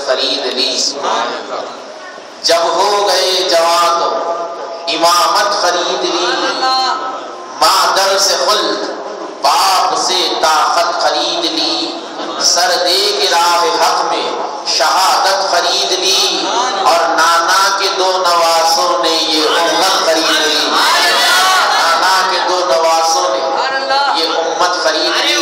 خرید لی، جب ہو گئے جوان تو امامت خرید لی، مادر سے خلد باپ سے طاقت خرید لی، سر دے کے راہ حق میں شہادت خرید لی، اور نانا کے دو نواسوں نے یہ امت خرید لی، نانا کے دو نواسوں نے یہ امت خرید لی۔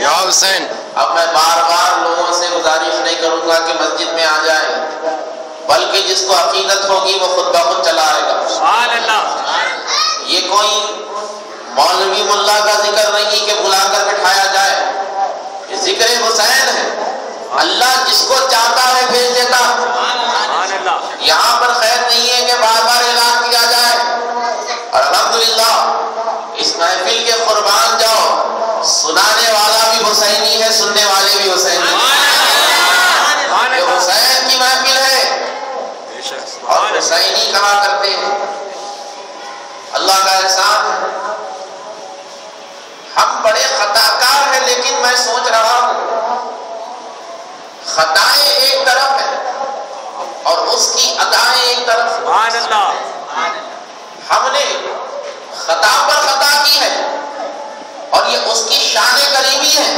یا حسین، اب میں بار بار لوگوں سے گزارش نہیں کروں گا کہ مسجد میں آ جائیں، بلکہ جس کو عقیدت ہوگی وہ خود بخود چلا آئے گا۔ یہ کوئی مولوی ملا کا ذکر نہیں کہ بلا کر بٹھایا جائے، یہ ذکر حسین ہے، اللہ جس کو چاہتا ہے بھیج دیتا۔ یہاں پر خیر نہیں ہے کہ بار بار اعلان کیا جائے، اور الحمدللہ اس محفل کے قربان جاؤ، سنانے والا بھی حسینی ہے، سننے والے بھی حسینی ہیں۔ یہ حسین کی محفل ہے اور حسینی کہا کرتے ہیں۔ اللہ کا احسان ہے، ہم بڑے خطا کار ہیں، لیکن میں سوچ رہا ہوں خطائیں ایک طرف ہیں اور اس کی ادائیں ایک طرف ہیں۔ ہم نے خطا پر خطا کی ہے اور یہ اس کی شان کریمی ہے،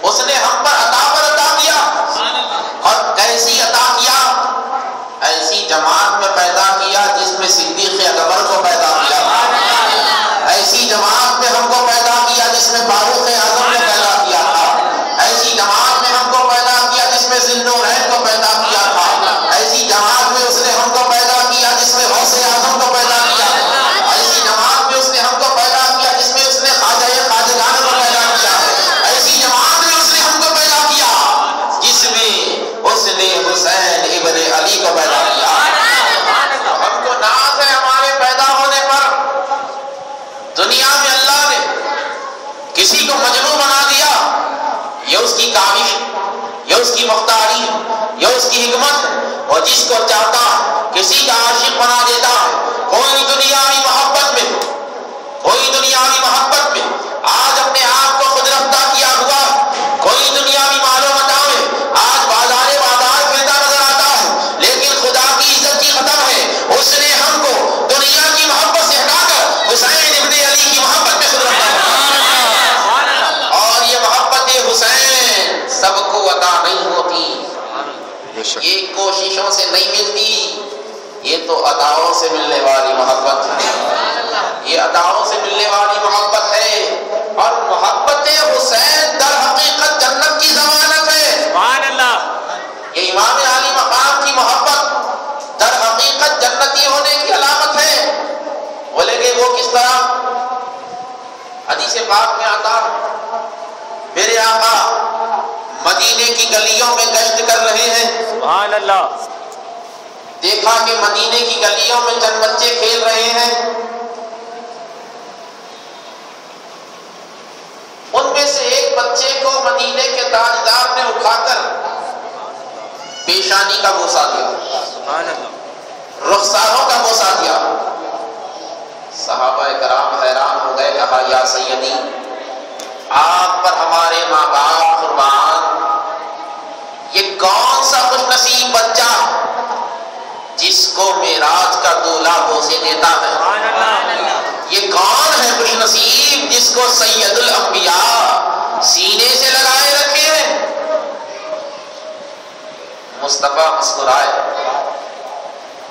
اس نے ہم پر عطا پر عطا کیا، اور کیسی عطا کیا؟ ایسی جماعت میں پیدا کیا جس میں صدیق اکبر کو پیدا کیا، ایسی جماعت میں ہم کو پیدا کیا جس میں فاروق اعظم کو پیدا کیا تھا، ایسی جماعت میں ہم کو پیدا کیا جس میں ذی النورین کو پیدا کیا تھا، ایسی جماعت میں اس نے ہم کو پیدا کیا جس میں غوث اعظم کو پیدا کیا، ایسی جماعت میں اس نے ہم کو پیدا کیا جس میں اس نے خواجہ خواجگان کو پیدا کیا، ایسی جماعت میں اس نے ہم کو پیدا کیا جس میں اس نے حسین ابن علی کو پیدا کیا۔ ہم کو ناز ہے ہمارے پیدا ہونے پر۔ دنیا میں اللہ نے کسی کو مجنون بنا دیا، یہ اس کی کاوش، یہ اس کی مختاری، یہ اس کی حکمت ہے، اور جس کو چاہتا کسی کا عاشق بنا دیتا ہے۔ کوئی دنیاوی محبت میں، کوئی دنیاوی محبت میں آج اپنے آپ کو خود رفتہ کیا ہوا، کوئی دنیاوی مال و متاع میں آج بازار پھرتا نظر آتا ہے، لیکن خدا کی عزت کی ختم ہے، اس نے ہم کو دنیا کی محبت سے ہٹا کر حسین ابن علی کی محبت میں خود رفتہ کیا، اور یہ محبت حسین سب کو عطا نہیں ہوتی، یہ کوششوں سے نہیں ملتی، یہ تو عطاؤں سے ملنے والی محبت ہے، یہ عطاؤں سے ملنے والی محبت ہے، اور محبت حسین در حقیقت جنت کی ضمانت ہے۔ یہ امام علی مقام کی محبت در حقیقت جنتی ہونے کی علامت ہے۔ بولے کہ وہ کس طرح؟ حدیث پاک میں آتا، میرے آقا مدینے کی گلیوں میں گشت کر رہے ہیں، دیکھا کہ مدینے کی گلیوں میں چند بچے کھیل رہے ہیں، ان میں سے ایک بچے کو مدینے کے تاجدار نے اٹھا کر پیشانی کا بوسہ دیا، رخساروں کا بوسہ دیا۔ صحابہ کرام حیران ہو گئے، کہا یا سیدی، آپ پر ہمارے ماں باپ قربان، یہ کون سا خوش نصیب بچہ جس کو معراج کا دولہا بوسے دیتا ہے؟ یہ کون ہے خوش نصیب جس کو سید الانبیاء سینے سے لگائے رکھے ہیں؟ مصطفیٰ مسکرائے،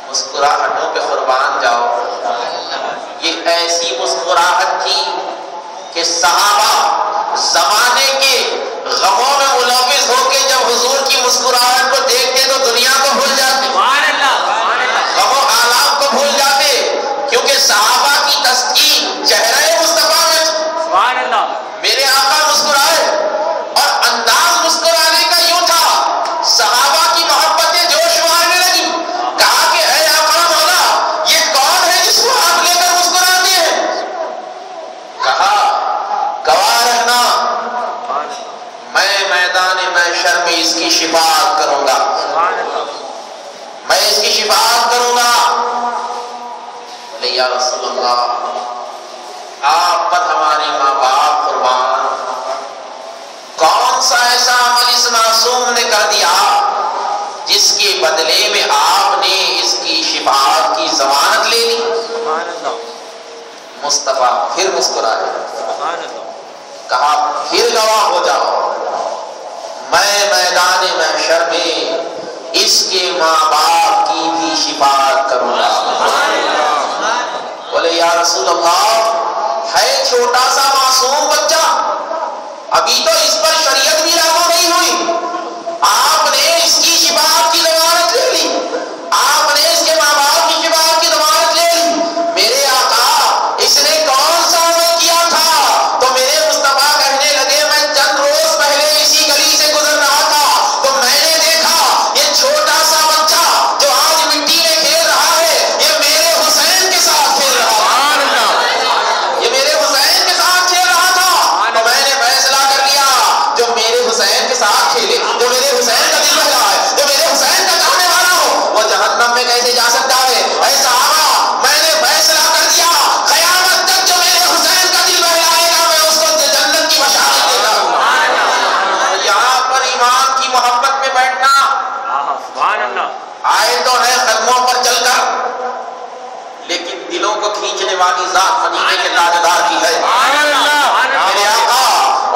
مسکراہٹوں پہ قربان جاؤ، یہ ایسی مسکراہٹ تھی کہ صحابہ زمانے کے غموں میں ملوث ہو کے جب حضور کی مسکراہٹ کو دیکھتے تو دنیا کو بھول جاتے، غم و آلام کو بھول جاتے، کیونکہ صحابہ کی تسکین چہرے مصطفیٰ میں۔ میرے آقا مسکرائے، اور انداز مسکرانے کا یوں تھا، صحابہ کی محبتیں جوش میں آنے لگی، کہا کہ اے آقا مولا، یہ کون ہے جس کو آپ لے کر مسکراتے ہیں؟ کہا گواہ رہنا، میں میدان محشر میں اس کی شفاعت کروں گا، میں اس کی شفاعت کروں گا۔ بولے یا رسول اللہ، آپ پر ہمارے ماں باپ قربان، کون سا ایسا عمل اس معصوم نے کر دیا بدلے میں آپ نے اس کی شفاعت کی ضمانت لے لی. مصطفیٰ پھر مسکرائے, کہا پھر گواہ ہو جاؤ, میں میدان محشر میں اس کے ماں باپ کی بھی شفاعت کروں گا. بولے یا رسول اللہ, ہے چھوٹا سا معصوم بچہ, ابھی تو اس پر شریعت بھی لاگو نہیں ہوئی, آپ نے اس کی شفاعت کی ضمانت لے لی, آپ نے اس کے ماں باپ کی شفاعت کی ضمانت لے لی. میرے آقا اس نے کون سا عمل کیا تھا؟ تو میرے مصطفیٰ کہنے لگے, میں چند روز پہلے اسی گلی سے گزر رہا تھا تو میں نے دیکھا یہ چھوٹا سا بچہ جو آج مٹی میں کھیل رہا ہے, یہ میرے حسین کے ساتھ کھیل رہا تھا, یہ میرے حسین کے ساتھ کھیل رہا تھا. تو میں نے فیصلہ کر لیا, جو میرے حسین کے ساتھ کھیلے, جو میرے حسین کا دل بہلا ہے, جو میرے حسین کا چاہنے والا ہو, وہ جہنم میں کیسے جا سکتا ہے؟ اے صحابہ, میں نے فیصلہ کر دیا, قیامت تک جو میرے حسین کا دل بہلائے گا میں اس کو جنت کی بشارت دے گا. یہاں پر ایمان کی محبت میں بیٹھنا آئے تو ہے قدموں پر چل کر, لیکن دلوں کو کھینچنے والی ذات مدینے کے تاجدار کی ہے. میرے آقا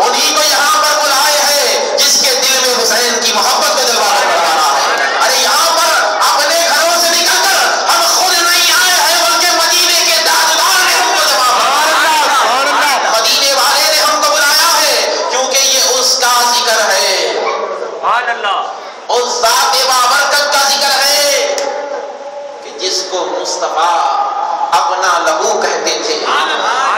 انہی کو یہاں پر بلائے ہیں جس کے دل میں حسین کی محبت کا جلوہ بڑھانا ہے. ارے یہاں پر اپنے گھروں سے نکل کر ہم خود نہیں آئے ہیں, بلکہ مدینے کے تاجدار نے ہم کو جمع کیا, مدینے والے نے ہم کو بلایا ہے, کیونکہ یہ اس کا ذکر ہے, اس ذات بابرکت کا ذکر ہے کہ جس کو مصطفیٰ اپنا لہو کہتے تھے,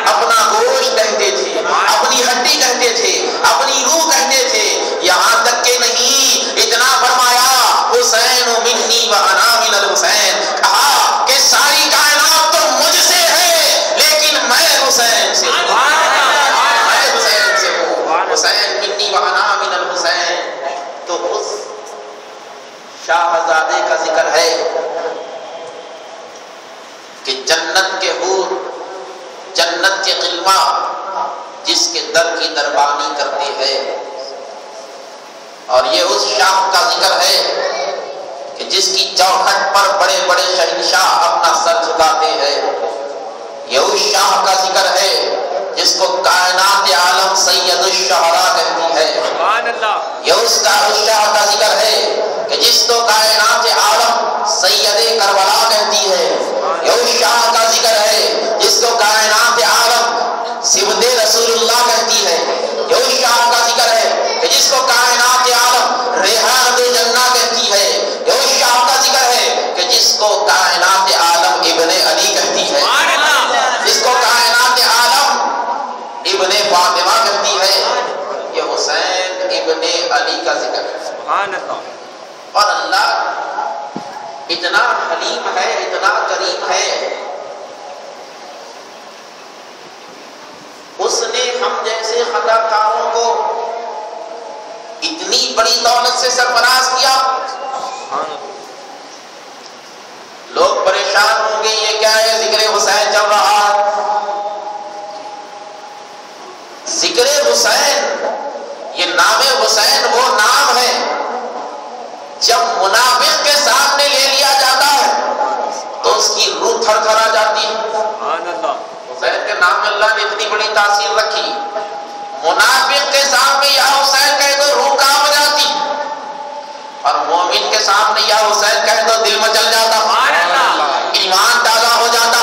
اپنا گوشت کہتے تھے, اپنی ہڈی کہتے تھے, اپنی روح کہتے تھے. یہاں تک کہ نہیں, اتنا فرمایا حسین منی و انا من الحسین, کہا کہ ساری کائنات تو مجھ سے ہے لیکن میں حسین سے ہوں, میں حسین سے ہوں. حسین منی و انا من الحسین. تو اس شاہزادے کا ذکر ہے کہ جنت کے حور, جنت کے غلما جس کے در کی دربانی کرتے ہیں, اور یہ اس شاہ کا ذکر ہے کہ جس کی چوکھٹ پر بڑے بڑے شہنشاہ اپنا سر جھکاتے ہیں. یہ اس شاہ کا ذکر ہے جس کو کائنات عالم سید الشہراء کہتی ہے. یہ اس شاہ کا ذکر ہے کہ جس کو کائنات عالم سید کربلا کہتی ہے. یہ اس شاہ کا ذکر ہے جس کو کائنات عالم سبط رسول اللہ کہتی ہے. یہ اس شاہ کا ذکر ہے کہ جس کو کائنات عالم ریحان جنہ کہتی ہے. یہ اس شاہ کا ذکر ہے کہ جس کو کائنات عالم ابن علی کہتی ہے, جس کو کائنات عالم ابن فاطمہ کہتی ہے. یہ حسین ابن علی کا ذکر ہے. اور اللہ اتنا حلیم ہے, اتنا کریم ہے, اس نے ہم جیسے خطا کاروں کو اتنی بڑی دولت سے سرفراز کیا. لوگ پریشان ہوں گے, یہ کیا ہے, ذکر حسین چل رہا ہے. ذکر حسین, یہ نام حسین وہ نام ہے جب منافق کے سامنے لے لیا جاتا ہے تو اس کی روح تھر تھرا جاتی ہے. حسین کے نام میں اللہ نے اتنی بڑی تاثیر رکھی, منافق کے سامنے یا حسین کہہ دو روح کانپ جاتی, اور مومن کے سامنے یا حسین کہہ دو دل مچل جاتا, ایمان تازہ ہو جاتا,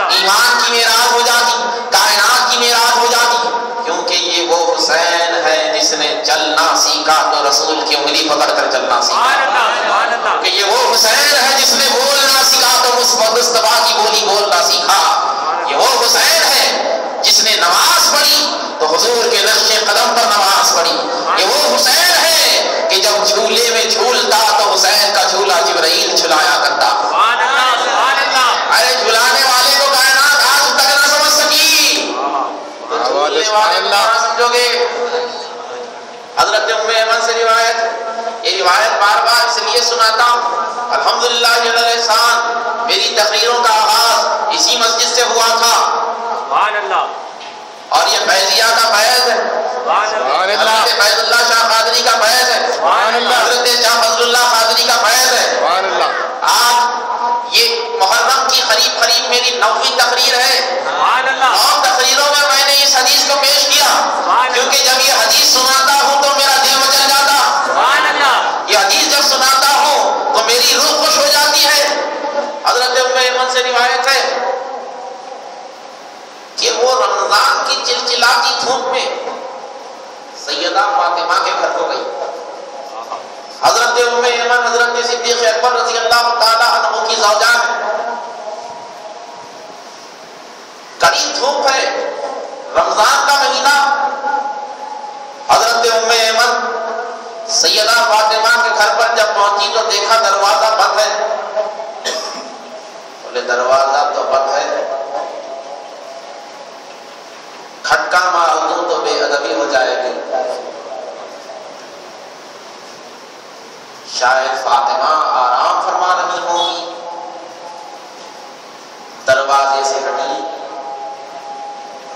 ایمان کی معراج ہو جاتی, کائنات کی معراج ہو جاتی. کیونکہ یہ وہ حسین ہے جس نے چلنا سیکھا تو رسول کی انگلی پکڑ کر چلنا سیکھا. کہ یہ وہ حسین ہے جس نے بولنا سیکھا تو مصطفیٰ کی بولی بولنا سیکھا. یہ وہ حسین ہے جس نے نماز پڑھی تو حضور کے نقش قدم پر نماز پڑھی. یہ وہ حسین ہے کہ جب جھولے میں جھولتا تو حسین کا جھولا جبرائیل جھلایا کرتا. ارے جھلانے والے کو کائنات آج تک نہ سمجھ سکی, جھولنے والے کو نہ سمجھو گے. حضرت ام ایمن سے روایت, یہ روایت بار بار اس لیے سناتا ہوں, الحمدللہ جل احسان میری تقریروں کا آغاز اسی مسجد سے ہوا تھا. اور یہ فیضیہ کا فیض ہے, حضرت فیض اللہ شاہ قادری کا فیض ہے, حضرت شاہ فضل اللہ قادری کا فیض ہے. تقریر ہے. اور تقریروں میں میں نے اس حدیث کو پیش کیا کیونکہ جب یہ حدیث سناتا ہوں تو میرا دل مچل جاتا. یہ حدیث جب سناتا ہوں تو میری روح خوش ہو جاتی ہے. حضرت ام ایمن سے روایت ہے کہ وہ رمضان کی چلچلاتی دھوپ میں سیدہ فاطمہ کے گھر کو گئی. حضرت ام ایمن حضرت صدیق اکبر رضی اللہ تعالی عنہ کی زوجہ ہے. کڑی دھوپ ہے, رمضان کا مہینہ. حضرت ام ایمن سیدہ فاطمہ کے گھر پر جب پہنچی تو دیکھا دروازہ بند ہے. بولے دروازہ تو بند ہے, کھٹکا مار دوں تو بے ادبی ہو جائے گی. شاید فاطمہ آرام فرما رہی ہوگی. دروازے سے ہٹی,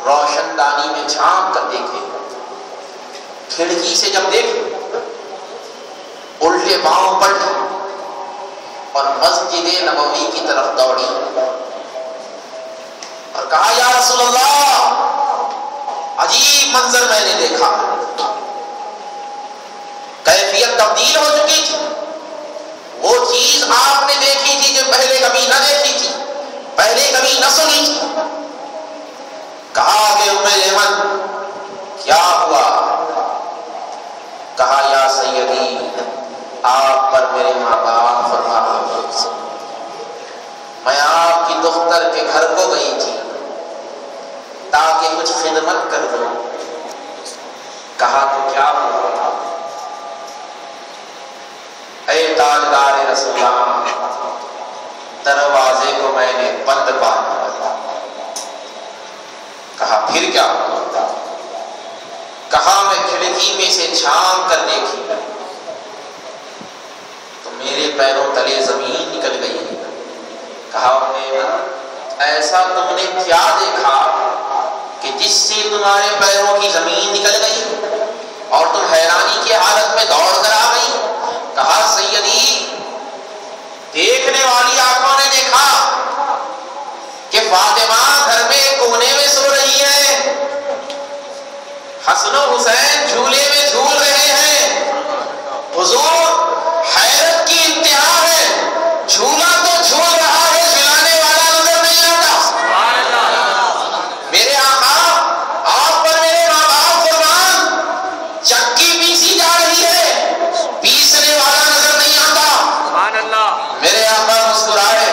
روشن دانی میں جھانک کر دیکھے, کھڑکی سے جب دیکھے الٹے پاؤں پلٹی اور مسجد نبوی کی طرف دوڑی اور کہا یا رسول اللہ, عجیب منظر میں نے دیکھا. کیفیت تبدیل ہو چکی تھی. وہ چیز آپ نے دیکھی تھی جو پہلے کبھی نہ دیکھی تھی, پہلے کبھی نہ سنی تھی. کہا کہ ام ایمن کیا ہوا؟ کہا یا سیدی, آپ پر میرے ماں باپ فرما رہے ہیں, میں آپ کی دختر کے گھر کو گئی تھی تاکہ کچھ خدمت کر دوں. کہا تو کیا ہوا؟ اے تاجدار رسول اللہ, دروازے کو میں نے بند پا دیا. کہا پھر کیا ہوا؟ کہا میں کھڑکی میں سے جھانک کر دیکھی تو میرے پیروں تلے زمین نکل گئی. کہا ایسا تم نے کیا دیکھا کہ جس سے تمہارے پیروں کی زمین نکل گئی اور تم حیرانی کی حالت میں دوڑ کر آ گئی؟ کہا سیدی, دیکھنے والی آنکھوں نے دیکھا کہ فاطمہ گھر میں کونے میں سو رہی ہے, حسن و حسین جھولے میں جھول رہے ہیں. حضور حیرت کی انتہا ہے, جھولا تو جھول رہا ہے, جھلانے والا نظر نہیں آتا. میرے آقا, آپ پر میرے ماں باپ قربان, چکی پیسی جا رہی ہے, پیسنے والا نظر نہیں آتا. میرے آقا مسکرائے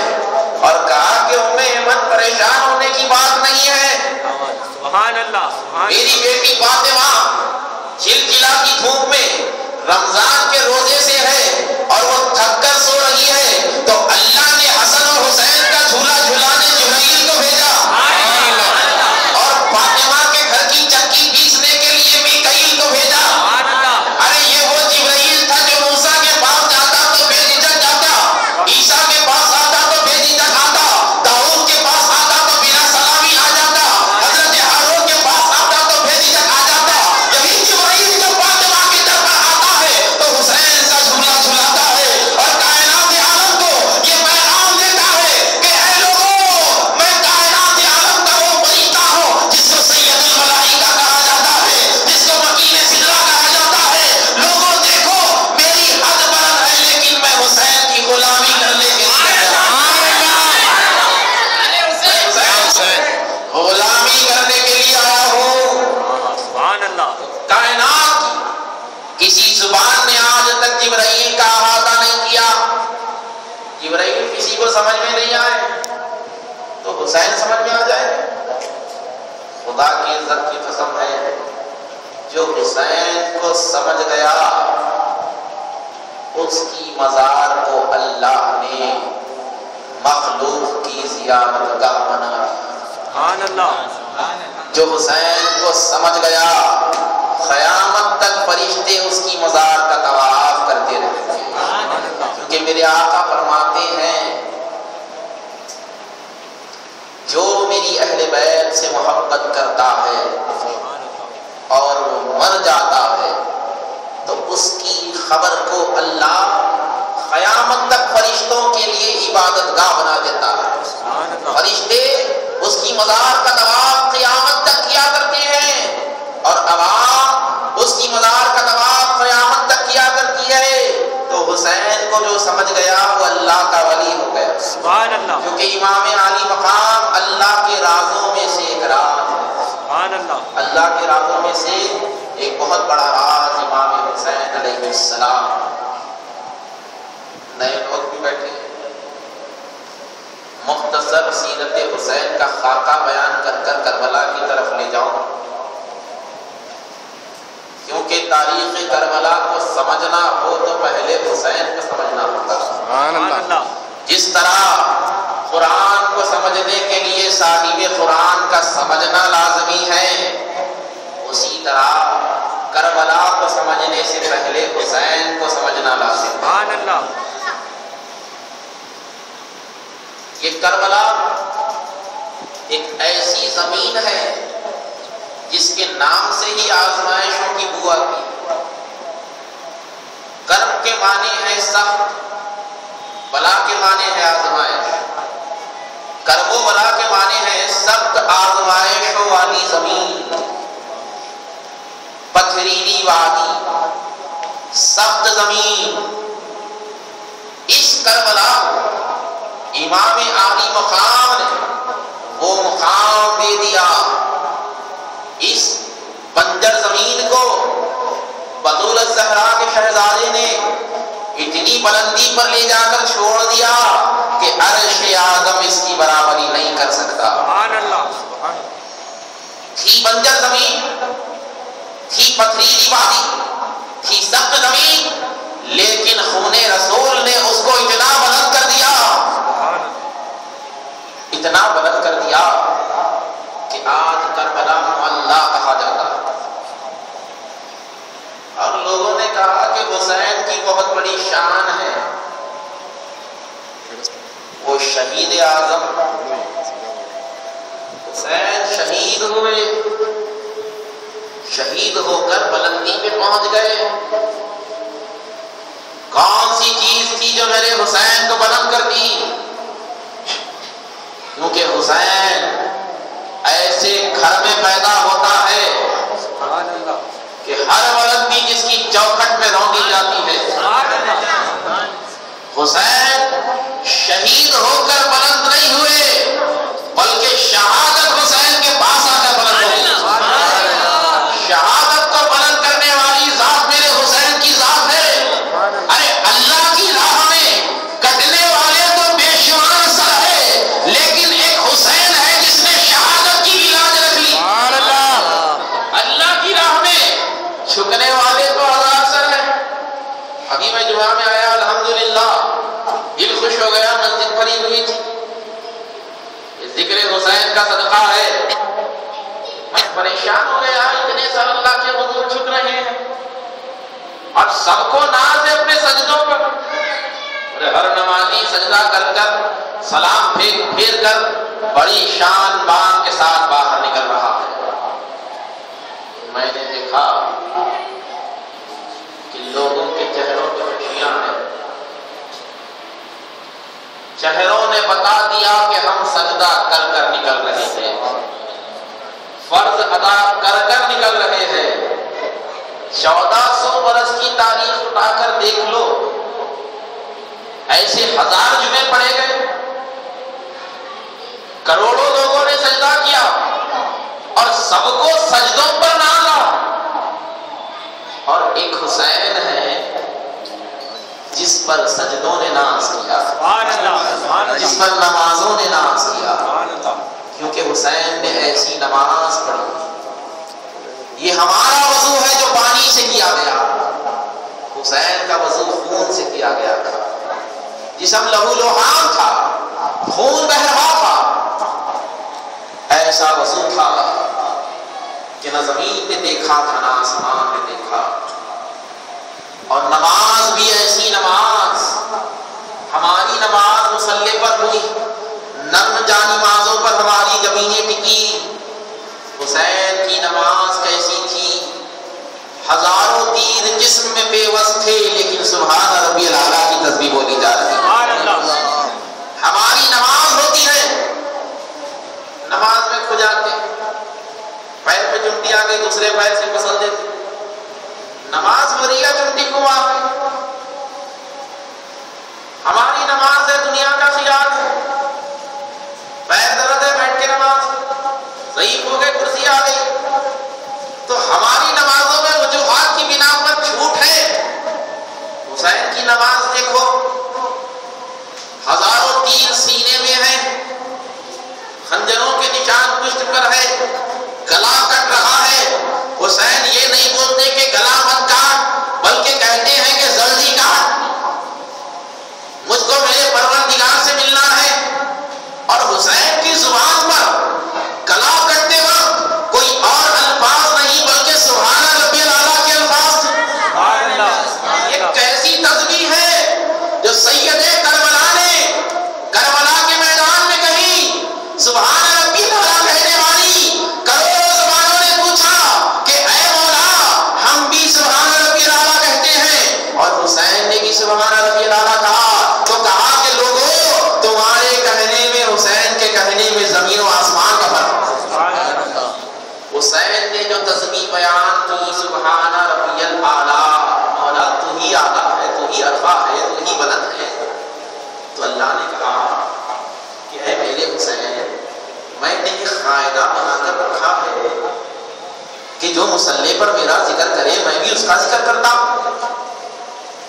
اور کہا کہ ام ایمن پریشان ہونے کی بات نہیں ہے. میری بیٹی فاطمہ چلچلاتی دھوپ میں رمضان کے روزے سے ہے اور وہ تھک کر سو رہی ہے, تو اللہ نے حسن اور حسین کا جھولا جھلانے جبرائیل کو بھیجا اور فاطمہ کے گھر کی چکی پیسنے کے لیے میکائیل کو بھیجا. ارے یہ وہ جبرائیل تھا جو موسیٰ کے پاس جاتا تو بے جھجک جاتا, عیسیٰ کے پاس آتا تو بے جھجک آتا, داؤد کے پاس آتا تو بنا سلامی آ جاتا, حضرت ہارون کے پاس آتا تو بے جھجک آ جاتا. یہی جبرائیل جو فاطمہ کی طرف آتا ہے تو حسین کا جھولا جھلاتا ہے اور کائنات عالم کو یہ پیغام دیتا ہے کہ اے لوگوں, میں کائنات عالم کا وہ فرشتہ ہوں جس کو سید الملائکہ کہا جاتا ہے, جس کو وکیل سدرہ کہا جاتا ہے. لوگوں دیکھو, میری حد بلند ہے لیکن میں حسین کی غلامی کرنے کے لیے غلامی کرنے کے لیے آیا ہوں. کائنات کسی زبان نے آج تک جبرائیل کا احاطہ نہیں کیا. جبرائیل کسی کو سمجھ میں نہیں آئے تو حسین سمجھ میں آ جائے. خدا کی عزت کی قسم ہے, جو حسین کو سمجھ گیا اس کی مزار کو اللہ نے مخلوق کی زیارت گاہ بنا دیا. جو حسین کو سمجھ گیا قیامت تک فرشتے اس کی مزار کا طواف کرتے رہتے ہیں. کیونکہ میرے آقا فرماتے ہیں جو میری اہل بیت سے محبت کرتا ہے اور وہ مر جاتا ہے تو اس کی خبر کو اللہ قیامت تک فرشتوں کے لیے عبادت گاہ بنا دیتا ہے. فرشتے اس کی مزار کا طواف قیامت تک کیا کرتے ہیں اور عوام اس کی مزار کا طواف قیامت تک کیا کرتی ہے، تو حسین کو جو سمجھ گیا وہ اللہ کا ولی ہو گیا، سبحان اللہ، کیونکہ امام علی مقام اللہ کے رازوں میں سے ایک راز ہے، سبحان اللہ، اللہ کے رازوں میں سے ایک بہت بڑا راز امام حسین علیہ السلام۔ نئے لوگ بھی بیٹھے ہیں، مختصر سیرت حسین کا خاکہ بیان کر کر کربلا کی طرف لے جاؤں، کیونکہ تاریخ کربلا کو سمجھنا ہو تو پہلے حسین کو سمجھنا ہوگا۔ سبحان اللہ، جس طرح قرآن کو سمجھنے کے لیے صاحب قرآن کا سمجھنا لازمی ہے، اسی طرح کربلا کو سمجھنے سے پہلے حسین کو سمجھنا لازمی ہے۔ سبحان اللہ، یہ کربلا ایک ایسی زمین ہے جس کے نام سے ہی آزمائشوں کی بو آتی ہے۔ کرب کے معنی ہے سخت، بلا کے معنی ہے آزمائش۔ کرب و بلا کے معنی ہے سخت آزمائشوں والی زمین، پتھریلی وادی، سخت زمین۔ اس کربلا امام علی مقام نے وہ مقام دے دیا، اس بنجر زمین کو بطول الزہرا کے شہزادے نے اتنی بلندی پر لے جا کر چھوڑ دیا کہ عرش اعظم اس کی برابری نہیں کر سکتا۔ سبحان اللہ، سبحان اللہ، تھی بنجر زمین، تھی پتھریلی وادی، تھی سخت زمین، لیکن خون رسول نے اس کو اتنا بلند کر دیا، اتنا بلند کر دیا کہ آج کربلا معلی کہا جاتا ہے۔ اور لوگوں نے کہا کہ حسین کی بہت بڑی شان ہے، وہ شہید اعظم حسین شہید ہوئے، شہید ہو کر بلندی پہ پہنچ گئے۔ کون سی چیز تھی جو میرے حسین کو بلند کر دی؟ کیونکہ حسین ایسے گھر میں پیدا ہوتا ہے کہ ہر بلندی جس کی چوکھٹ میں رونی جاتی ہے۔ حسین شہید ہو کر بلند نہیں ہوئے، بلکہ شہادت حسین کے پاس آ کر بلند ہوئی۔ شہادت کو بلند کرنے والی ذات میرے حسین کی ذات ہے۔ ارے اللہ کی راہ میں کٹنے والے تو بے شمار سر ہے، لیکن ایک حسین ہے جس نے شہادت کی لاج رکھ لی۔ اللہ کی راہ میں جھکنے والے تو ہزار سر ہیں۔ ابھی میں جمعہ میں آیا، الحمدللہ دل خوش ہو گیا، مسجد بھری ہوئی تھی۔ ذکر حسین کا صدقہ ہے، میں پریشان ہو گیا، اتنے سر اللہ کے حضور جھک رہے ہیں اور سب کو ناز ہے اپنے سجدوں پر۔ اور ہر نمازی سجدہ کر کر سلام پھیر کر بڑی شان بان کے ساتھ باہر نکل رہا ہے۔ میں نے دیکھا کہ لوگوں کے چہروں پہ خوشیاں ہیں، چہروں نے بتا دیا کہ ہم سجدہ کر کر نکل رہے تھے، فرض ادا کر کر نکل رہے ہیں۔ 1400 برس کی تاریخ اٹھا کر دیکھ لو، ایسے ہزار جمعے پڑھے گئے، کروڑوں لوگوں نے سجدہ کیا اور سب کو سجدوں پر نازا۔ اور ایک حسین ہے جس پر سجدوں نے ناز کیا، جس پر نمازوں نے ناز کیا، کیونکہ حسین نے ایسی نماز پڑھی۔ یہ ہمارا وضو ہے جو پانی سے کیا گیا، حسین کا وضو خون سے کیا گیا تھا۔ جسم لہو لوہان تھا، خون بہ رہا تھا، ایسا وضو تھا کہ نہ زمین نے دیکھا تھا نہ آسمان نے دیکھا۔ اور نماز بھی ایسی نماز، ہماری نماز مصلی پر ہوئی، نرم جانمازوں پر ہماری زمینیں ٹکی۔ حسین کی نماز کیسی تھی؟ ہزاروں تیر جسم میں بے وس تھے، لیکن سبحان ربی الاعلیٰ کی تسبیح بولی جا رہی ہے۔ ہماری نماز ہوتی ہے، نماز میں کھو جاتے، پیر پہ چمٹی آ گئی دوسرے پیر سے پسل دیتے، نماز ہو رہی ہے چمٹی کو آ گئی، ہماری نماز ہے دنیا کا خیال ہے، پیر درد ہے بیٹھ کے نماز، ضعیف ہو گئے کرسی آ گئی، تو ہماری نمازوں میں وجوہات کی بنا پر چھوٹ ہے۔ حسین کی نماز دیکھو، ہزاروں تیر سینے میں ہیں، خنجروں کے نشان پشت پر ہے، گلا کٹ رہا ہے، حسین یہ نہیں بولتے کہ گلا مت کاٹ، بلکہ کہتے ہیں کہ جلدی کاٹ، مجھ کو میرے پروردگار سے ملنا ہے۔ اور حسین کی زبان پر گلا کٹتے وقت کوئی اور الفاظ نہیں بلکہ سبحان ربی الاعلیٰ کے الفاظ تھے۔ ایک ایسی تسبیح ہے جو سید کربلا نے کربلا کے میدان میں کہی، سبحان ربی الاعلیٰ کہنے والی کروڑوں زبانوں نے پوچھا کہ اے مولا ہم بھی سبحان ربی الاعلیٰ کہتے ہیں، اور حسین نے بھی سبحان ربی الاعلیٰ کہا، تو کہا کہ لوگوں تمہارے کہنے میں حسین کے کہنے میں زمین و آسمان کا فرق ہے۔ حسین نے جو تسبیح بیان کی سبحان ربی الاعلیٰ، مولا تو ہی اعلیٰ ہے، تو ہی ارفع ہے، تو ہی بلند ہے، تو اللہ نے کہا کہ اے میرے حسین، میں نے ایک قاعدہ بنا کر رکھا ہے کہ جو مصلی پر میرا ذکر کرے میں بھی اس کا ذکر کرتا ہوں،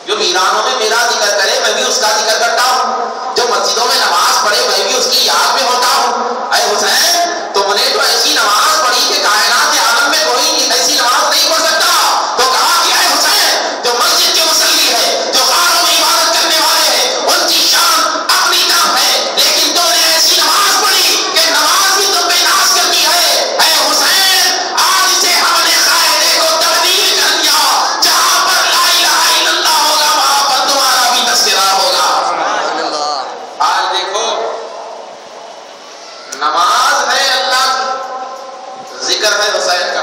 جو ویرانوں میں میرا ذکر کرے میں بھی اس کا ذکر کرتا ہوں، جو مسجدوں میں نماز پڑھے میں بھی اس کی یاد میں ہوتا ہوں۔ اے حسین، تم نے تو ایسی نماز پڑھی کہ کائنات عالم میں کوئی ایسی نماز نہیں پڑھ سکتا، تو کہا کہ اے حسین، جو مسجد کے مصلی ہے، جو غاروں میں عبادت کرنے والے ہیں، ان کی شان اپنی طرف ہے، لیکن تم نے ایسی نماز پڑھی کہ نماز بھی تم پہ ناز کرتی ہے۔ اے حسین، آج سے ہم نے قاعدے کو تبدیل کر دیا، جہاں پر لا الہ الا اللہ ہوگا وہاں پر تمہارا بھی تذکرہ ہوگا۔ آج دیکھو، نماز ہے اللہ کی، ذکر ہے حسین کا،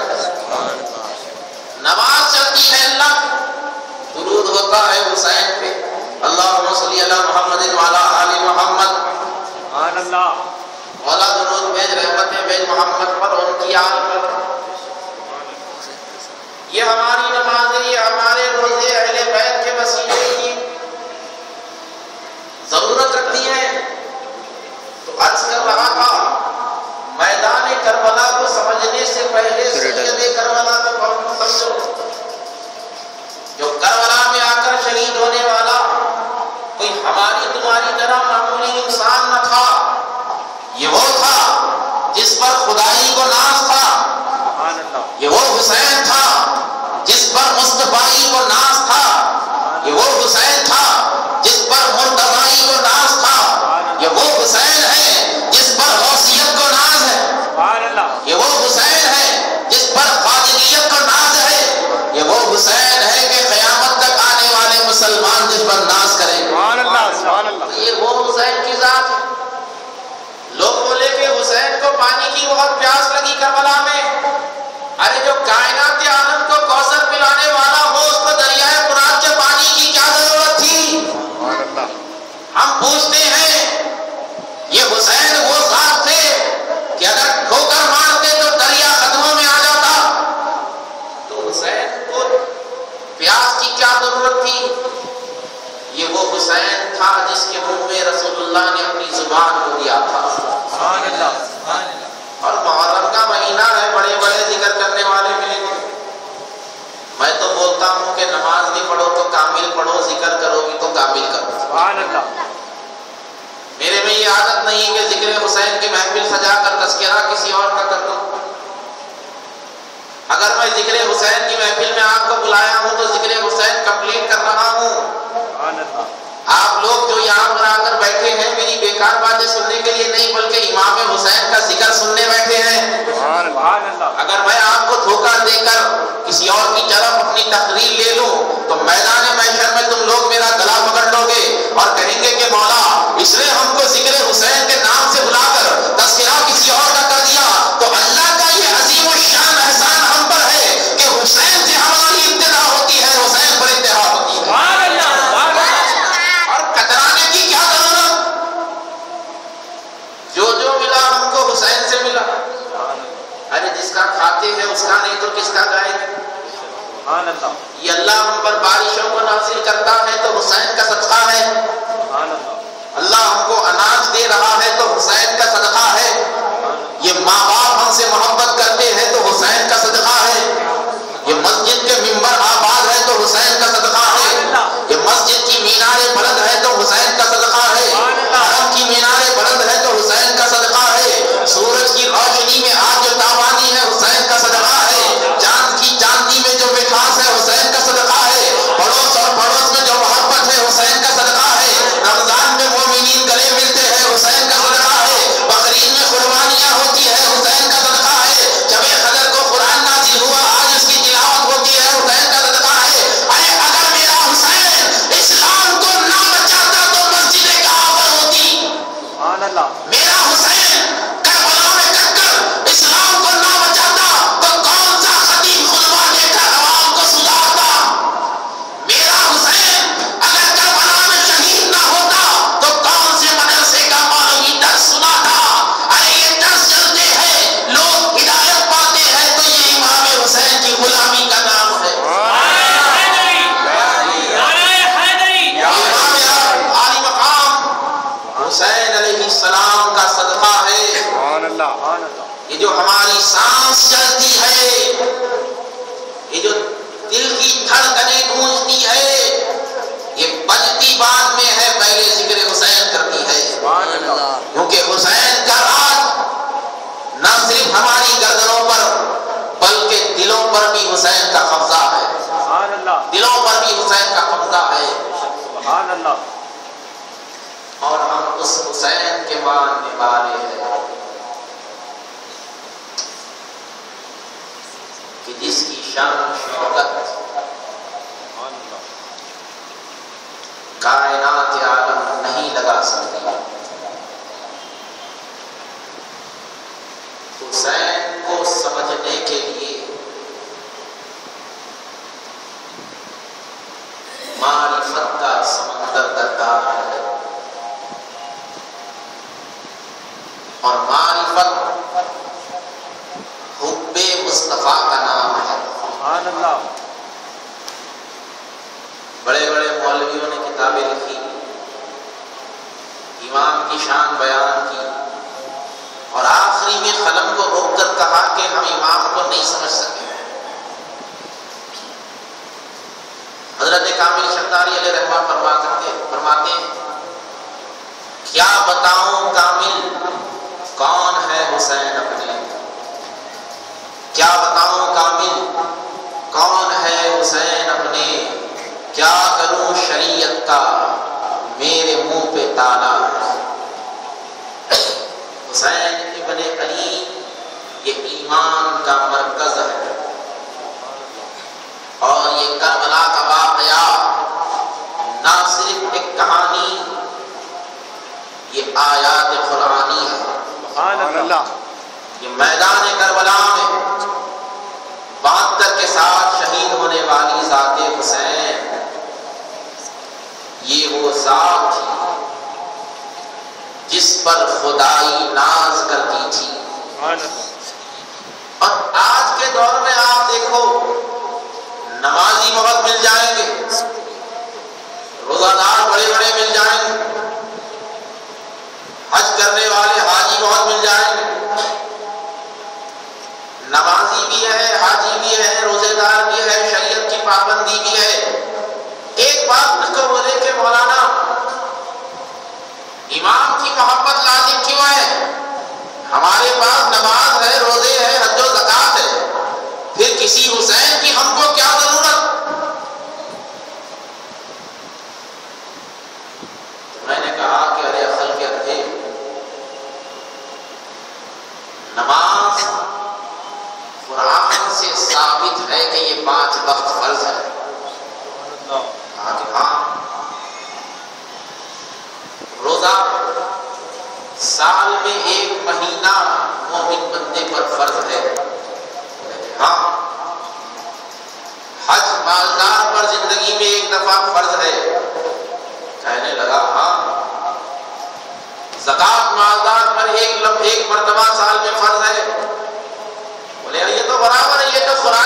نماز چلتی ہے اللہ کی، درود ہوتا ہے حسین پہ، اللہم صلی علی محمد وعلی آل محمد، سبحان اللہ، مولا درود بھیج، رحمتیں بھیج محمد پر، ان کی آل پر۔ یہ ہماری نماز ہے، یہ ہمارے روزے اہل بیت کے وسیلے کی ضرورت رکھتی ہے۔ تو عرض کر رہا تھا، میدان کربلا کو سمجھنے سے پہلے سید کربلا کو بہت سمجھو۔ جو کربلا میں آ کر شہید ہونے والا کوئی ہماری تمہاری طرح معمولی انسان نہ تھا، یہ وہ تھا جس پر خدائی کو ناز تھا، یہ وہ حسین تھا جس پر مصطفائی کو ناز تھا، یہ وہ حسین تھا جس پر مرتضائی کو ناز تھا، یہ وہ حسین ہے جس پر غوثیت کو ناز ہے، یہ وہ حسین ہے جس پر قادریت کو ناز ہے، یہ وہ حسین ہے کہ قیامت تک آنے والے مسلمان جس پر ناز کریں۔ یہ وہ حسین کی ذات ہے۔ لوگ بولے کہ حسین کو پانی کی بہت پیاس لگی کربلا میں، ارے جو کائنات عالم کو کوثر پلانے والا ہو اس کو دریائے فرات کے پانی کی کیا ضرورت تھی؟ ہم پوچھتے ہیں، یہ حسین وہ ذات تھے کہ اگر ٹھوکر مارتے تو دریا قدموں میں آ جاتا، تو حسین کو پیاس کی کیا ضرورت تھی؟ یہ وہ حسین تھا جس کے منہ میں رسول اللہ نے اپنی زبان کو دیا تھا۔ اور محرم کا مہینہ ہے، بڑے بڑے ذکر کرنے والے ملے تھے۔ میں تو بولتا ہوں کہ نماز بھی پڑھو تو کامل پڑھو، ذکر کرو گی تو کامل کرو۔ میرے میں یہ عادت نہیں کہ ذکر حسین کی محفل سجا کر تذکرہ کسی اور کا کر دوں۔ اگر میں ذکر حسین کی محفل میں آپ کو بلایا ہوں تو ذکر حسین کمپلیٹ کر رہا ہوں۔ آپ لوگ جو یہاں بنا کر بیٹھے ہیں میری بیکار باتیں سننے کے لیے نہیں بلکہ امام حسین کا ذکر سننے بیٹھے ہیں۔ اگر میں آپ کو دھوکہ دے کر کسی اور کی طرف اپنی تقریر لے لوں تو میدان محشر میں تم لوگ میرا گلا پکڑ لو گے اور کہیں گے کہ مولا اس نے ہم کو ذکر حسین کے نام سے بلا کر تذکرہ کسی اور کا کر دیا۔ تو اللہ کا یہ عظیم الشان احسان ہم پر ہے کہ حسین سے ہماری ابتدا ہوتی ہے، حسین پر انتہا ہوتی ہے۔ اور کترانے کی کیا ضرورت؟ جو جو ملا ہم کو حسین سے ملا۔ تو کس کا گائے؟ سبحان اللہ یہ اللہ ہم پر بارشوں کو نازل کرتا ہے تو حسین کا صدقہ ہے. سبحان اللہ اللہ ہم کو اناج دے رہا ہے تو حسین کا صدقہ ہے. یہ ماں باپ ہم سے محبت کرتے ہیں تو حسین کا صدقہ ہے. یہ مسجد کے ممبر آباد ہے تو حسین کا صدقہ ہے. یہ مسجد کی میناریں بلند ہے تو حسین کا صدقہ ہے. حرم کی میناریں بلند ہے تو حسین کا صدقہ ہے. سورج کی روشنی میں آج جو تابانی ہے حسین کا صدقہ ہے. چاند کی چاندنی میں جو مٹھاس ہے حسین کا صدقہ ہے. پڑوس اور پڑوس میں جو محبت ہے حسین کا صدقہ ہے. رمضان میں مومنین گلے ملتے ہیں حسین کا صدقہ ہے. بقرعید میں قربانیاں ہوتی ہے حسین کا صدقہ ہے. جب قدر کو قرآن نازل ہوا آج اس کی تلاوت ہوتی ہے حسین کا صدقہ ہے. ارے اگر میرا حسین اسلام کو نہ بچاتا تو مسجد کعبہ ہوتی. سبحان اللہ میرا حسین کربلا میں کٹ کر اسلام کو نہ بچاتا تو کون سا خطیب خطبہ دے کر عوام کو سدھارتا. میرا حسین اگر کربلا میں شہید نہ ہوتا تو کون سے مدرسے کا مولوی درس سناتا. ارے یہ درس چلتے ہیں لوگ ہدایت پاتے ہیں تو یہ امام حسین کی غلامی کا نام ہے. عالی مقام حسین علیہ السلام کا صدقہ ہے. سبحان اللہ یہ جو ہماری سانس چلتی ہے, یہ جو دل کی دھڑکنیں گونجتی ہے, یہ بجتی بعد میں ہے, پہلے ذکر حسین کرتی ہے. سبحان اللہ کیونکہ حسین کا راج نہ صرف ہماری گردنوں پر بلکہ دلوں پر بھی حسین کا قبضہ ہے. سبحان اللہ دلوں پر بھی حسین کا قبضہ ہے. سبحان اللہ اور ہم اس حسین کے ماننے والے ہیں کہ جس کی شان شوکت سبحان اللہ کائنات عالم نہیں لگا سکتی. حسین کو سمجھنے کے لیے معرفت کا سمندر درکار ہے, اور معرفت حب مصطفیٰ کا نام ہے. سبحان اللہ بڑے بڑے مولویوں نے کتابیں لکھی, امام کی شان بیان کی, اور آخری میں قلم کو روک کر کہا کہ ہم امام کو نہیں سمجھ سکے. حضرت کامل شنداری علیہ رحمہ فرماتے ہیں کیا بتاؤں کامل کون ہے حسین اپنے, کیا بتاؤں کامل کون ہے حسین اپنے, کیا کروں شریعت کا میرے منہ پہ تالا. حسین ابن علی یہ ایمان کا مرکز ہے, اور یہ کربلا کا واقعہ نہ صرف ایک کہانی, یہ آیات قرآنی ہے. سبحان اللہ یہ میدان کربلا میں 72 کے ساتھ شہید ہونے والی ذات حسین, یہ وہ ذات تھی جس پر خدائی ناز کرتی تھی. سبحان اللہ اور آج کے دور میں آپ دیکھو نمازی بہت مل جائیں گے, روزہ دار بڑے بڑے مل جائیں گے, حج کرنے والے حاجی بہت مل جائیں گے, نمازی بھی ہے, حاجی بھی ہے, روزے دار بھی ہے, شریعت کی پابندی بھی ہے. ایک بات مجھ کو بولے کہ مولانا امام کی محبت لازم کیوں ہے؟ ہمارے پاس نماز ہے, روزے ہے, حج و زکات ہے, پھر کسی حسین کی ہم کو کیا ضرورت؟ تو میں نے کہا کہ ارے عقل کے اندھے, نماز قرآن سے ثابت ہے کہ یہ 5 وقت فرض ہے. کہا کہ ہاں. روزہ سال میں 1 مہینہ مومن بندے پر فرض ہے. ہاں. حج مالدار پر زندگی میں 1 دفعہ فرض ہے. کہنے لگا ہاں. زکات مالدار پر ایک مرتبہ سال میں فرض ہے. بولے یہ تو برابر ہے, یہ تو قرآن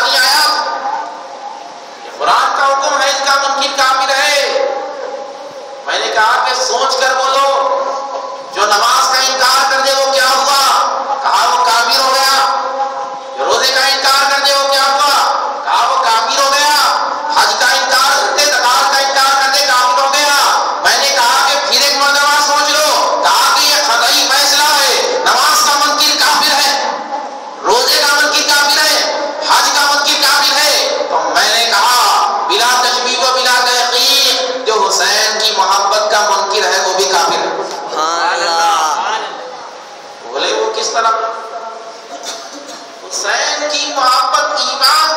کی محبت ایمان،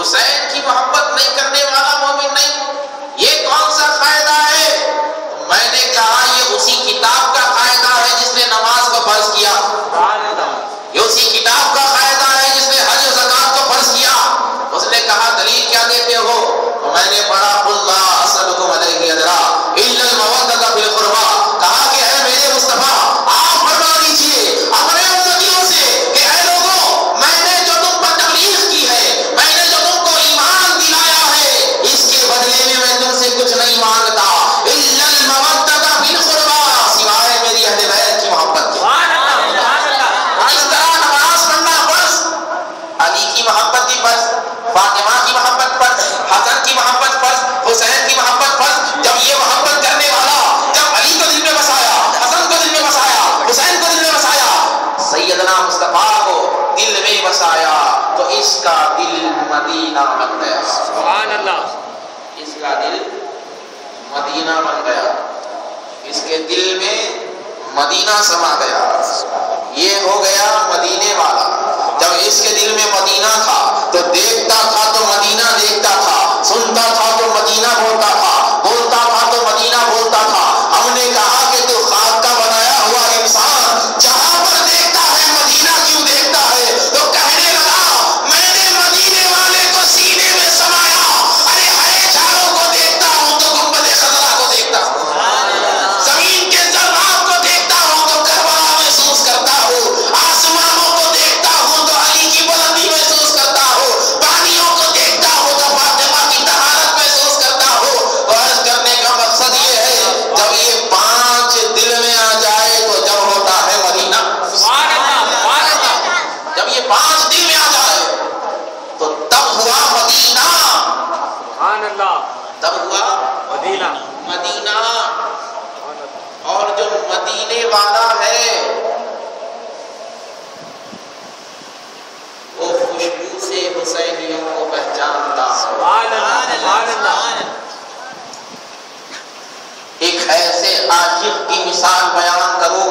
حسین کی محبت نہیں کرنے والا مومن نہیں، یہ کون سا قاعدہ ہے؟ میں نے کہا یہ اسی کتاب کا قاعدہ ہے جس نے نماز کو فرض کیا، یہ اسی کتاب کا قاعدہ ہے جس نے حج و زکات کو فرض کیا۔ اس نے کہا دلیل کیا دیتے ہو؟ میں نے پڑھا اللہ اسألکم علیہ اجرا الا المودۃ فی القربى، کہا کہ اے میرے مصطفیٰ آپ فرما دیجئے اپنے امتیوں سے کہ اے لوگوں، میں نے جو تم پر تبلیغ کی ہے، میں نے جو تم کو ایمان دلایا ہے، اس کے بدلے میں تم سے کچھ نہیں مانگتا الا المودۃ فی القربى، سوائے میری اہل بیت کی محبت کے۔ اس طرح نماز پڑھنا فرض، علی کی محبت بھی فرض، فاطمہ کی محبت فرض، حسن کی محبت فرض، حسین کی محبت فرض۔ جب یہ محبت کرنے والا جب علی کو دل میں بسایا، حسن کو دل میں بسایا، حسین کو دل میں بسایا، سیدنا مصطفیٰ کو دل میں بسایا، تو اس کا دل مدینہ بن گیا۔ سبحان اللہ۔ اس کا دل مدینہ بن گیا، اس کے دل میں مدینہ سما گیا، یہ ہو گیا مدینے والا۔ جب اس کے دل میں مدینہ تھا تو دیکھتا تھا تو مدینہ دیکھتا تھا، سنتا تھا تو مدینہ بولتا تھا، بولتا تھا تو مدینہ بولتا تھا۔ ہم نے کہا کہ تو خاک کا بنایا ہوا انسان جہاں پر دیکھتا ہے مدینہ کیوں دیکھتا ہے؟ تو کہنے لگا میں نے مدینے والے کو سینے میں سمایا، ارے ہرے جھاڑوں کو دیکھتا ہوں تو گنبد خضرا کو دیکھتا ہوں، زمین کے ذرات کو دیکھتا ہوں تو کربلا محسوس کرتا ہوں، آسمانوں کو دیکھتا ہوں تو علی کی بلندی محسوس کرتا ہوں، پانیوں کو دیکھتا ہوں تو فاطمہ کی طہارت محسوس کرتا ہوں۔ عرض کرنے کا مقصد یہ ہے جب یہ پانچ دل میں آ جائے تو جب ہوتا ہے مدینہ، جب یہ پانچ دل میں آ جائے تو تب ہوا مدینہ، سبحان اللہ۔ تب ہوا مدینہ۔ مدینہ۔ اور جو مدینے والا ہے وہ خوشبو سے حسینیوں کو پہچانتا ہے۔ سبحان اللہ۔ سبحان اللہ۔ ایک ایسے عاشق کی مثال بیان کروں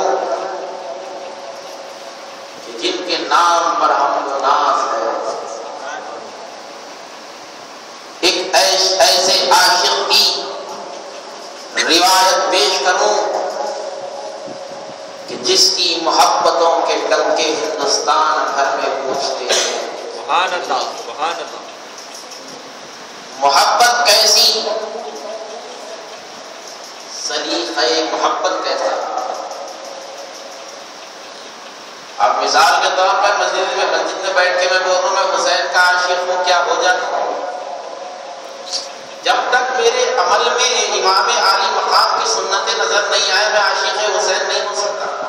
کہ جن کے نام پر حمد و ناز ہے، ایک ایسے عاشق کی روایت پیش کروں کہ جس کی محبتوں کے ڈنکے ہندوستان بھر میں گونجتے ہیں۔ سبحان اللہ۔ سبحان اللہ۔ محبت کیسی، سلیقہ محبت کیسا؟ اب مثال کے طور پر مسجد میں بیٹھ کے میں بول رہا ہوں میں حسین کا عاشق ہوں، کیا ہو جاتا ہوں؟ جب تک میرے عمل میں امام عالی مقام کی سنتیں نظر نہیں آئے میں عاشق حسین نہیں ہو سکتا۔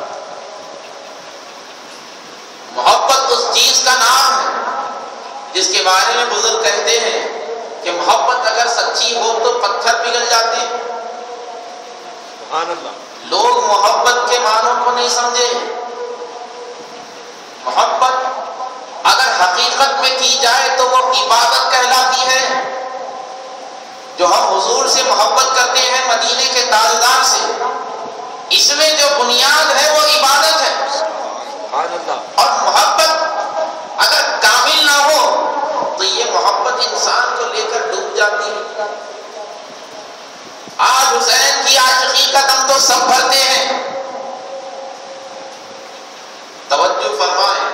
محبت اس چیز کا نام ہے جس کے بارے میں بزرگ کہتے ہیں کہ محبت اگر سچی ہو تو پتھر پگھل جاتے ہیں۔ سبحان اللہ۔ لوگ محبت کے معنوں کو نہیں سمجھے۔ محبت اگر حقیقت میں کی جائے تو وہ عبادت کہلاتی ہے۔ جو ہم حضور سے محبت کرتے ہیں مدینے کے تاجدار سے، اس میں جو بنیاد ہے وہ عبادت ہے۔ سبحان اللہ۔ اور محبت اگر کامل نہ ہو تو یہ محبت انسان کو لے کر ڈوب جاتی ہے۔ آج حسین کی عاشقی کا دم تو سب بھرتے ہیں۔ توجہ فرمائیں،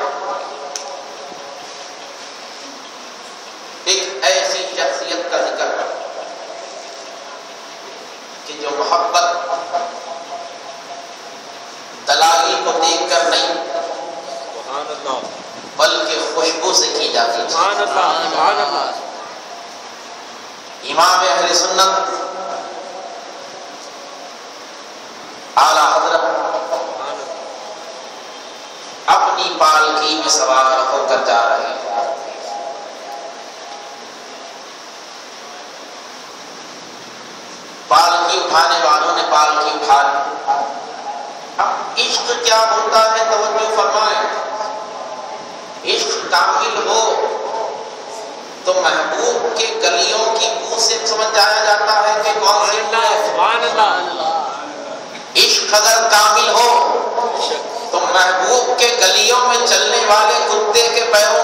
ایک ایسی شخصیت کا ذکر ہے کہ جو محبت دلالی کو دیکھ کر نہیں سبحان اللہ۔ بلکہ خوشبو سے کی جاتی ہے۔ سبحان اللہ۔ سبحان اللہ۔ امام اہل سنت اعلیٰ حضرت اپنی پالکی میں سوار ہو کر جا رہے ہیں۔ پالکی اٹھانے والوں نے پالکی اٹھا لی۔ اب عشق کیا ہوتا ہے توجہ فرمائیں، عشق کامل ہو تو محبوب کے گلیوں کی بو سے سمجھ جایا جاتا ہے کہ کون سی بو ہے۔ سبحان اللہ۔ عشق اگر کامل ہو تو محبوب کے گلیوں میں چلنے والے کتے کے پیروں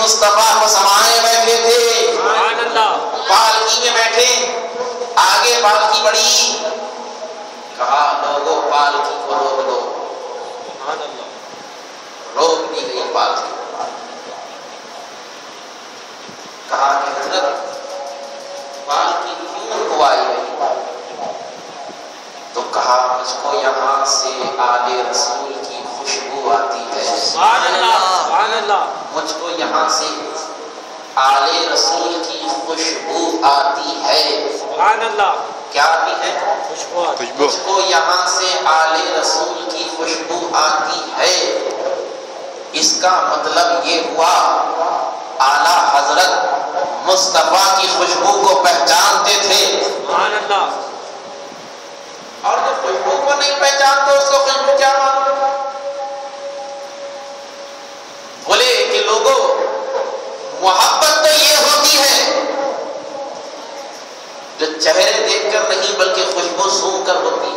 مصطفیٰ کو سمانے بیٹھے تھے، سبحان اللہ، پالکی میں بیٹھے، آگے پالکی بڑھی، کہا لوگوں پالکی کو روک دو، سبحان اللہ، روک دی گئی پالکی، کہا کہ حضرت پالکی کیوں رکوائی گئی؟ تو کہا مجھ کو یہاں سے آل رسول کی خوشبو آتی ہے، سبحان اللہ، سبحان اللہ، مجھ کو یہاں سے آل رسول کی خوشبو آتی ہے، سبحان اللہ، کیا آتی ہے؟ خوشبو، مجھ کو یہاں سے آل رسول کی خوشبو آتی ہے۔ اس کا مطلب یہ ہوا اعلیٰ حضرت مصطفیٰ کی خوشبو کو پہچانتے تھے، سبحان اللہ، اور جو خوشبو کو نہیں پہچانتے اس کو خوشبو کیا معلوم؟ بولے کہ لوگوں محبت تو یہ ہوتی ہے جو چہرے دیکھ کر نہیں بلکہ خوشبو سونگھ کر ہوتی ہے۔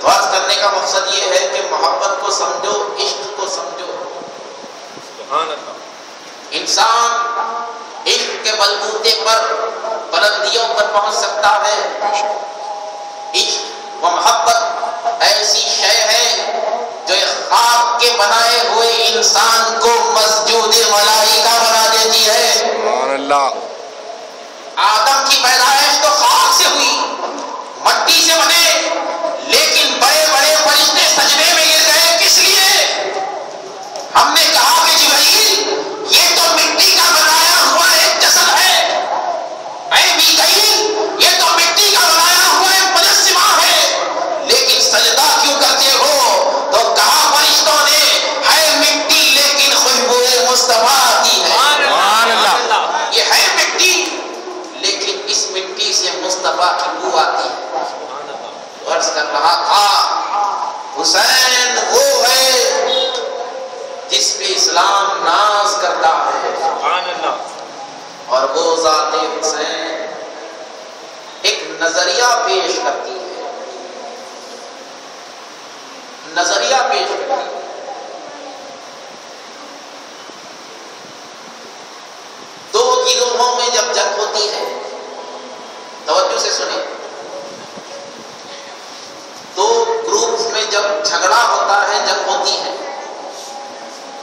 تو عرض کرنے کا مقصد یہ ہے کہ محبت کو سمجھو، عشق کو سمجھو۔ سبحان اللہ، انسان عشق کے بلبوتے پر بلندیوں پر پہنچ سکتا ہے۔ عشق و محبت ایسی شے ہے جو ایک خاک کے بنائے ہوئے انسان کو مسجود ملائکہ بنا دیتی ہے۔ سبحان اللہ، آدم کی پیدائش تو خاک سے ہوئی، مٹی سے بنے، لیکن بڑے بڑے فرشتے سجدے میں گر گئے، کس لیے؟ ہم نے کہا کہ جبرائیل یہ تو مٹی کا بنایا ہوا ایک جسد ہے، اے میکائیل یہ تو مٹی کا بنایا ہوا ایک مجسمہ ہے، لیکن سجدہ کیوں کرتے ہو؟ تو کہا فرشتوں نے ہے مٹی لیکن خوشبو مصطفیٰ آتی ہے۔ سبحان اللہ، یہ ہے مٹی لیکن اس مٹی سے مصطفیٰ کی بو آتی ہے۔ سبحان اللہ، عرض کر رہا تھا حسین وہ ہے جس پہ اسلام ناز کرتا ہے، سبحان اللہ، اور وہ ذات حسین ایک نظریہ پیش کرتی ہے، نظریہ پیش کرتی ہے۔ دو گروہوں میں جب جنگ ہوتی ہے، توجہ سے سنیں، دو گروپ میں جب جھگڑا ہوتا ہے، جنگ ہوتی ہے،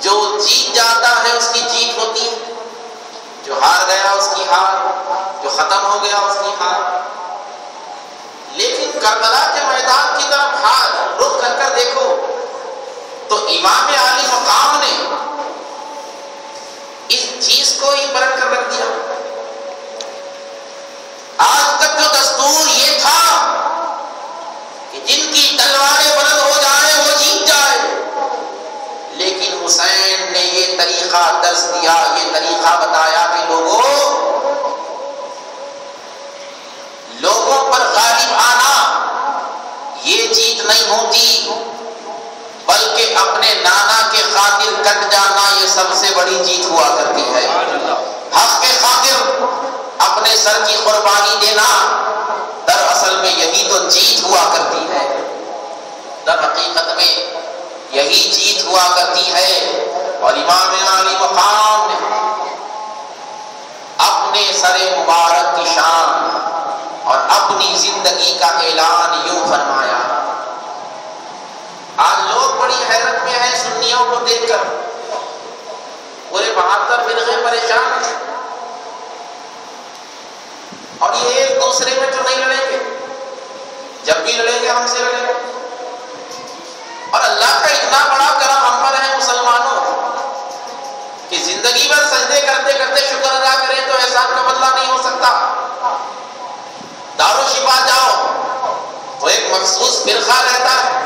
جو جیت جاتا ہے اس کی جیت ہوتی ہے، جو ہار گیا اس کی ہار، جو ختم ہو گیا اس کی ہار۔ لیکن کربلا کے میدان کی طرف ہاتھ رخ کر کر دیکھو تو امام عالی مقام نے اس چیز کو ہی پلٹ کر رکھ دیا۔ آج تک جو دستور یہ تھا کہ جن کی تلواریں بلند ہو جائیں وہ جیت جائے، لیکن حسین نے یہ طریقہ درس دیا، یہ طریقہ بتایا کہ لوگوں پر غالب آنا یہ جیت نہیں ہوتی، بلکہ اپنے نانا کے خاطر کٹ جانا یہ سب سے بڑی جیت ہوا کرتی ہے۔ حق کے خاطر اپنے سر کی قربانی دینا دراصل میں یہی تو جیت ہوا کرتی ہے، در حقیقت میں یہی جیت ہوا کرتی ہے۔ اور امام علی مقام نے اپنے سر مبارک کی شان اور اپنی زندگی کا اعلان یوں فرمایا۔ آج لوگ بڑی حیرت میں ہیں سنیوں کو دیکھ کر، پورے 72 فرقے پریشان ہیں، اور یہ ایک دوسرے میں تو نہیں لڑیں گے، جب بھی لڑیں گے ہم سے لڑیں گے۔ اور اللہ کا اتنا بڑا کرم ہم پر ہے مسلمانوں کہ زندگی بھر سجدے کرتے کرتے شکر ادا کریں تو احسان کا بدلہ نہیں ہو سکتا۔ دارالشفا جاؤ تو ایک مخصوص فرقہ رہتا ہے،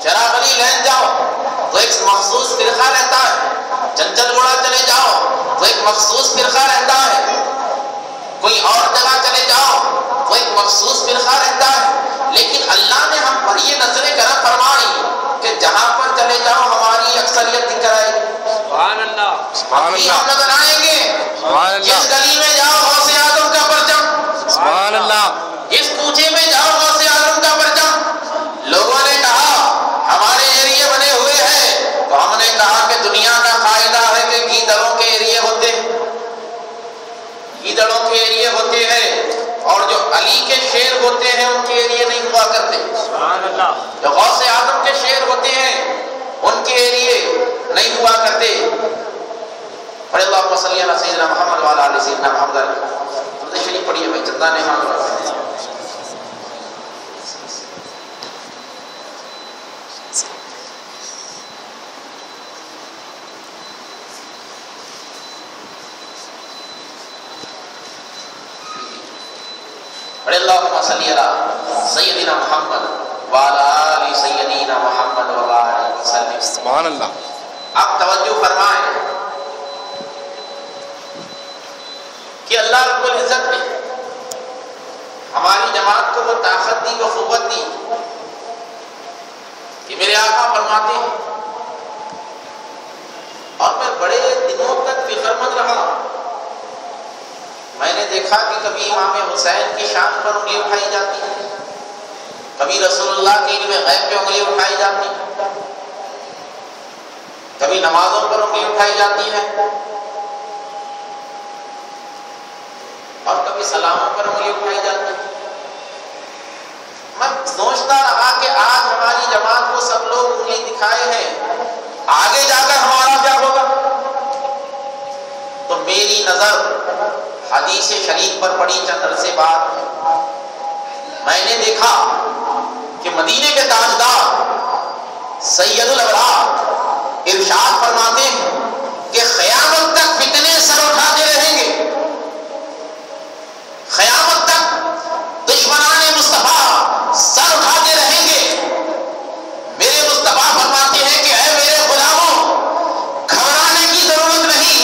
چراغ علی لین جاؤ تو ایک مخصوص فرقہ رہتا ہے، چنچل گوڑا چلے جاؤ تو ایک مخصوص فرقہ رہتا ہے، کوئی اور جگہ چلے جاؤ تو ایک مخصوص فرقہ رہتا ہے۔ لیکن اللہ نے ہم پر یہ نظر کرم فرمائی کہ جہاں پر چلے جاؤ ہماری اکثریت دکھ رہے گی، سبحان اللہ، سبحان اللہ، نظر آئیں گے۔ سبحان اللہ، جس گلی میں جاؤ غوث اعظم کا پرچم، سبحان اللہ، جس کوچے میں جاؤ غوث اعظم کا پرچم۔ لوگوں نے کہا ہمارے ایریے بنے ہوئے ہیں، تو ہم نے کہا کہ دنیا کا قاعدہ ہے کہ گیدڑ ہوتے ہیں ان کے ایریے نہیں ہوا کرتے، سبحان اللہ، جو غوث اعظم کے شعر ہوتے ہیں ان کے ایریے نہیں ہوا کرتے۔ اور اللہم صلی علی سیدنا محمد وعلی آل سیدنا محمد۔ تم شریف پڑھیے بھائی، چندہ نے مانگ رہا ہے۔ اللہم صلی علی سیدنا محمد وعلی آل سیدنا محمد وبارک وسلم۔ سبحان اللہ۔ آپ توجہ فرمائیں کہ اللہ رب العزت نے ہماری جماعت کو وہ طاقت دی، وہ قوت دی کہ میرے آقا فرماتے ہیں، اور میں بڑے دنوں تک فکر مند رہا، میں نے دیکھا کہ کبھی امام حسین کی شان پر انگلی اٹھائی جاتی ہے، کبھی رسول اللہ کی علم غیب پہ انگلی اٹھائی جاتی ہے، کبھی نمازوں پر انگلی اٹھائی جاتی ہے، اور کبھی سلاموں پر انگلی اٹھائی جاتی ہے۔ میں سوچتا رہا کہ آج ہماری جماعت کو سب لوگ انگلی دکھائے ہیں، آگے جا کر ہمارا کیا ہوگا؟ تو میری نظر حدیث شریف پر پڑی چند عرصے بعد میں نے دیکھا کہ مدینے کے تاجدار سید الابرار ارشاد فرماتے ہیں کہ قیامت تک فتنے سر اٹھاتے رہیں گے، قیامت تک دشمنان مصطفیٰ سر اٹھاتے رہیں گے۔ میرے مصطفیٰ فرماتے ہیں کہ اے میرے غلاموں، گھبرانے کی ضرورت نہیں،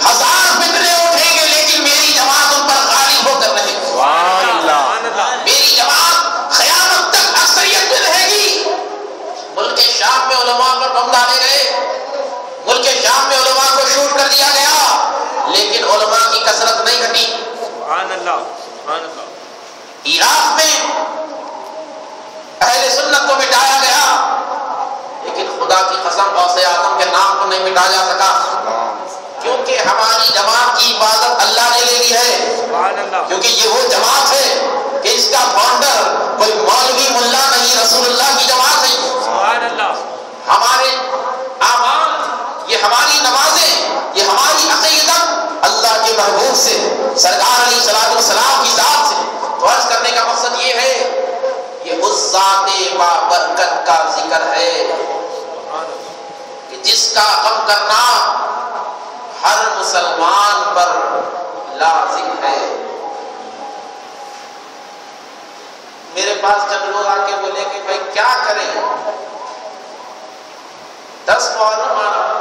ہزار فتنے اٹھیں گے لیکن میری جماعت ان پر غالب ہو کر رہے گی۔ سبحان اللہ۔ میری جماعت قیامت تک اکثریت میں رہے گی۔ ملک شام میں علماء پر بم ڈالے گئے، ملک شام میں علماء کو شوٹ کر دیا گیا، لیکن علماء کی کثرت نہیں گھٹی۔ سبحان اللہ، سبحان اللہ۔ عراق میں اہل سنت کو مٹایا گیا، لیکن خدا کی قسم غوث اعظم کے نام کو نہیں مٹایا جا سکا، کیونکہ ہماری جماعت کی عبادت اللہ نے لے لی ہے۔ سبحان اللہ، کیونکہ یہ وہ جماعت ہے کہ اس کا فاؤنڈر کوئی مولوی ملا نہیں، رسول اللہ کی جماعت ہے۔ سبحان اللہ۔ ہمارے اعمال، یہ ہماری نمازیں، یہ ہماری عقیدت اللہ کے محبوب سے، سرکار علیہ الصلوۃ والسلام کی ذات سے۔ تو عرض کرنے کا مقصد یہ ہے، یہ اس ذات بابرکت کا ذکر ہے کہ جس کا غم کرنا ہر مسلمان پر لازم ہے۔ میرے پاس جب لوگ آ کے بولے کہ بھائی کیا کریں، 10 محرم آ رہا،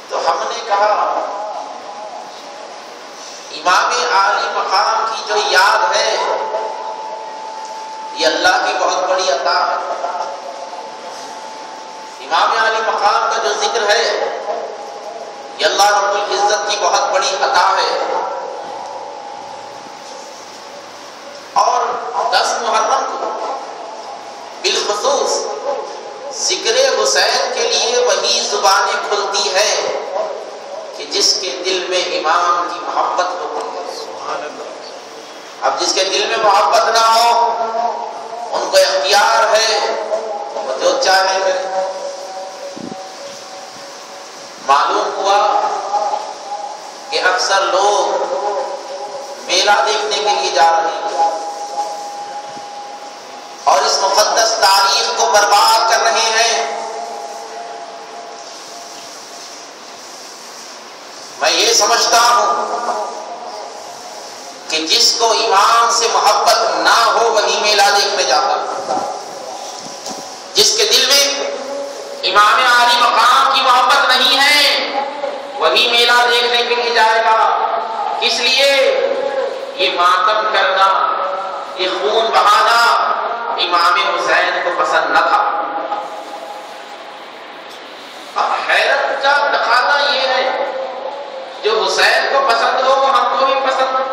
تو ہم نے کہا امام عالی مقام کی جو یاد ہے یہ اللہ کی بہت بڑی عطا ہے۔ امام عالی مقام کا جو ذکر ہے یہ اللہ رب العزت کی بہت بڑی عطا ہے، اور 10 محرم کو بالخصوص ذکر حسین کے لیے وہی زبانیں کھلتی ہے کہ جس کے دل میں امام کی محبت ہوتی ہے۔ سبحان اللہ۔ اب جس کے دل میں محبت نہ ہو ان کو اختیار ہے وہ جو چاہے کرے۔ معلوم ہوا کہ اکثر لوگ میلہ دیکھنے کے لیے جا رہے ہیں اور اس مقدس تاریخ کو برباد کر رہے ہیں۔ میں یہ سمجھتا ہوں کہ جس کو امام سے محبت نہ ہو وہی میلہ دیکھنے جاتا، جس کے دل میں امام عالی مقام کی محبت نہیں ہے وہی میلہ دیکھنے کے لیے جائے گا۔ اس لیے یہ ماتم کرنا، یہ خون بہانا امام حسین کو پسند نہ تھا۔ اب حیرت کا تقاضا یہ ہے جو حسین کو پسند ہو وہ ہم کو بھی پسند ہو،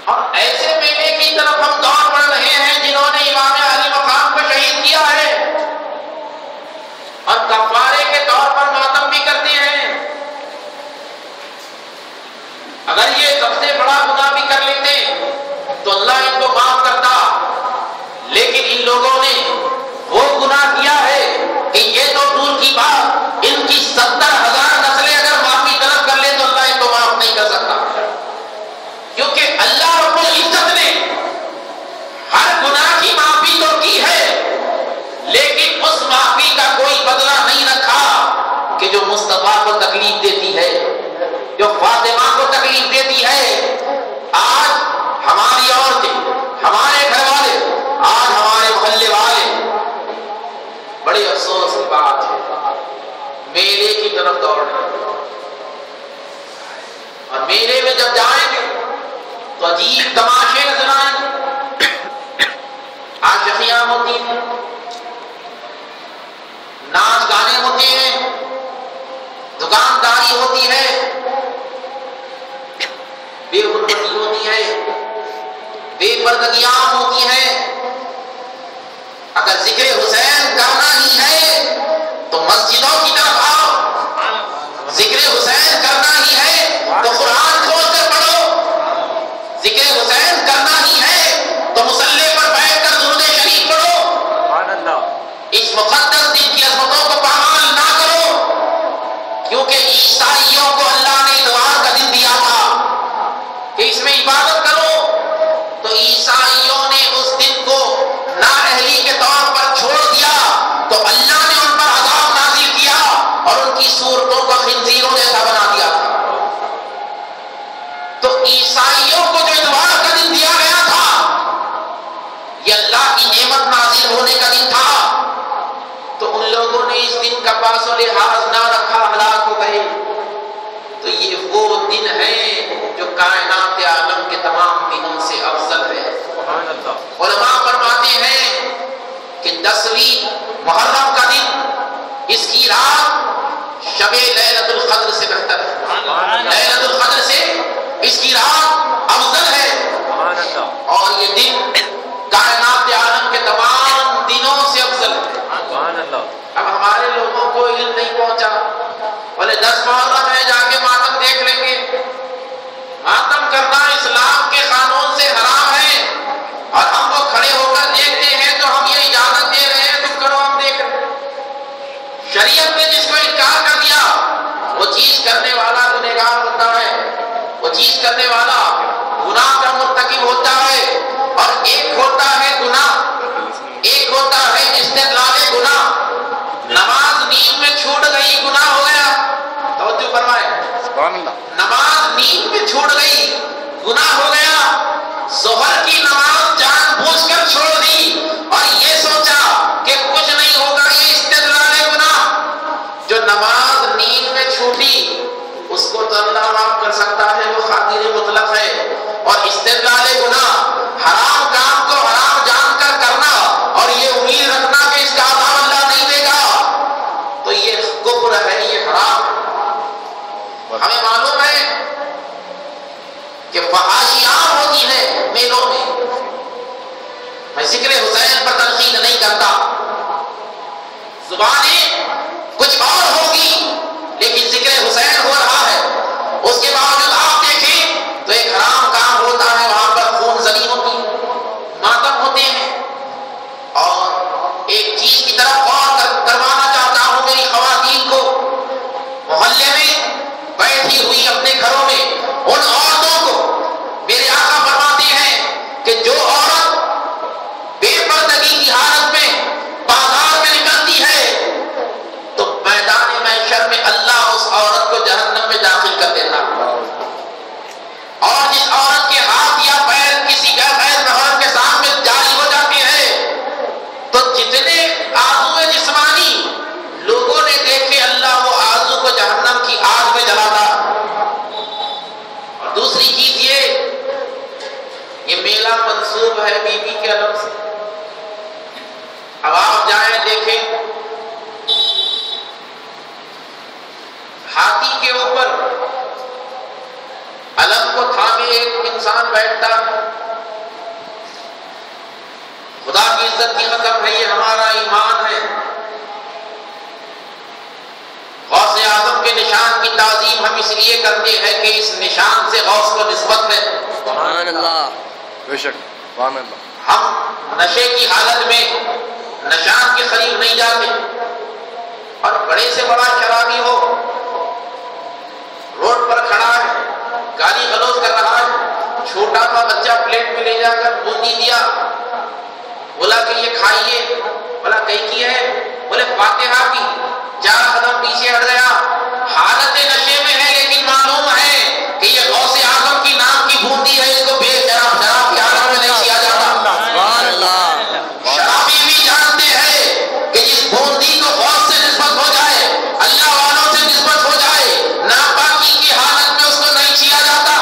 اور ایسے میلے کی طرف ہم دوڑ پڑ رہے ہیں جنہوں نے امام علی مقام کو شہید کیا ہے اور کفارے کے طور پر ماتم بھی کرتے ہیں۔ جب جائیں گے تو عجیب تماشے نظر آئیں گے. عاشقیاں ہوتی ہیں، ناچ گانے ہوتے ہیں، دکانداری ہوتی ہے، بے حرمتی ہوتی ہے، بے پردگیاں ہوتی ہیں. اگر ذکر حسین کرنا ہی ہے تو مسجدوں کی طرف آؤ. ذکر حسین کرنا ہی ہے تو قرآن کھول کر پڑھو. ذکر حسین کرنا ہی ہے تو مصلی پر بیٹھ کر درود شریف پڑھو. اس مقدس دن کی عظمتوں کو پامال نہ کرو، کیونکہ عیسائیوں کو اللہ نے اتوار کا دن دیا تھا کہ اس میں عبادت کرو، تو عیسائیوں نے اس دن کو نااہلی کے طور پر چھوڑ دیا تو اللہ نے ان پر عذاب نازل کیا اور ان کی صورتوں کو خنزیروں جیسا بنا دیا. تو عیسائیوں کو جو اتوار کا دن دیا گیا تھا یہ اللہ کی نعمت نازل ہونے کا دن تھا، تو ان لوگوں نے اس دن کا پاس و لحاظ نہ رکھا، ہلاک ہو گئے. تو یہ وہ دن ہے جو کائنات عالم کے تمام دنوں سے افضل ہے. علماء فرماتے ہیں کہ 10ویں محرم کا دن، اس کی رات شب لیلۃ القدر سے بہتر ہے. لیلۃ القدر سے اس کی رات افضل ہے، اور یہ دن کائنات عالم کے تمام دنوں سے افضل ہے. اب ہمارے لوگوں کو علم نہیں پہنچا، بولے 10 محرم ہے جا کے ماتم دیکھ لیں گے. ماتم کرنا اسلام کے قانون سے حرام ہے، اور ہم وہ کھڑے ہو کر دیکھتے ہیں تو ہم یہ اجازت دے رہے ہیں تم کرو ہم دیکھ رہے ہیں. شریعت نے جس کو انکار کر دیا وہ چیز کرنے والا گنہگار ہوتا ہے، وہ چیز کرنے والا گناہ کا مرتکب ہوتا ہے. اور ایک ہوتا ہے گناہ، ایک ہوتا ہے استدلال گناہ. نماز نیند میں چھوٹ گئی گناہ ہو گیا، توجہ فرمائے، نماز نیند میں چھوٹ گئی گناہ ہو گیا. ظہر کی نماز جان بوجھ کر چھوڑ دی اور یہ سوچا کہ کچھ نہیں ہوگا، یہ استدلال گناہ. جو نماز نیند میں چھوٹی اس کو تو اللہ معاف کر سکتا ہے، وہ قادر مطلق ہے. اور استدلال گناہ حرام کام کو حرام جان کر کرنا اور یہ امید رکھنا کہ اس کا عذاب اللہ نہیں دے گا، تو یہ کفر ہے، یہ حرام ہے. ہمیں معلوم ہے کہ فحاشی عام ہوتی ہے میلوں میں. میں ذکر حسین پر تنقید نہیں کرتا، زبانیں کچھ اور ہوگی لیکن ذکر حسین ہو رہا ہے. اس کے باوجود آپ دیکھیں تو ایک حرام کام ہوتا ہے، وہاں پر خون زنی ہوتی ہے، ماتم ہوتے ہیں. اور ایک چیز کی طرف غور کروانا چاہتا ہوں میری خواتین کو، محلے میں بیٹھی ہوئی اپنے گھروں میں ان عورتوں کو میرے آقا فرماتے ہیں کہ جو عورت بے پردگی کی حالت میں بازار میں نکلتی ہے تو میدان محشر میں اللہ اس عورت کو جہنم میں داخل کر دیتا. اور جس عورت کے ہاتھ یا پیر کسی غیر محرم کے سامنے جاری ہو جاتے ہیں تو جتنے آرزوئے جسمانی لوگوں نے دیکھے اللہ وہ آرزو کو جہنم کی آگ میں جلاتا. اور دوسری چیز یہ میلہ منسوب ہے بی بی کے علم سے. اب آپ جائیں دیکھیں ہاتھی کے اوپر علم کو تھامے ایک انسان بیٹھتا ہے. خدا کی عزت کی قسم ہے یہ ہمارا ایمان ہے. غوث اعظم کے نشان کی تعظیم ہم اس لیے کرتے ہیں کہ اس نشان سے غوث کو نسبت ہے. سبحان اللہ، بے شک سبحان اللہ. ہم نشے کی حالت میں نشان کے قریب نہیں جاتے. اور بڑے سے بڑا شرابی ہو روڈ پر کھڑا ہے، گالی گلوچ کر رہا ہے، چھوٹا سا بچہ پلیٹ میں لے جا کر بوندی دیا، بولا کہ یہ کھائیے، بولا کہیں کی ہے، بولے فاتحہ کی، 4 قدم پیچھے ہٹ گیا. حالت نشے میں ہے لیکن معلوم ہے کہ یہ غوث اعظم کی نام کی بوندی ہے، اس کو بے شراب کی حالت میں نہیں کیا جاتا. سبحان اللہ. شرابی بھی جانتے ہیں کہ جس بوندی کو غوث سے نسبت ہو جائے، اللہ والوں سے نسبت ہو جائے، ناپاکی کی حالت میں اس کو نہیں چھیا جاتا.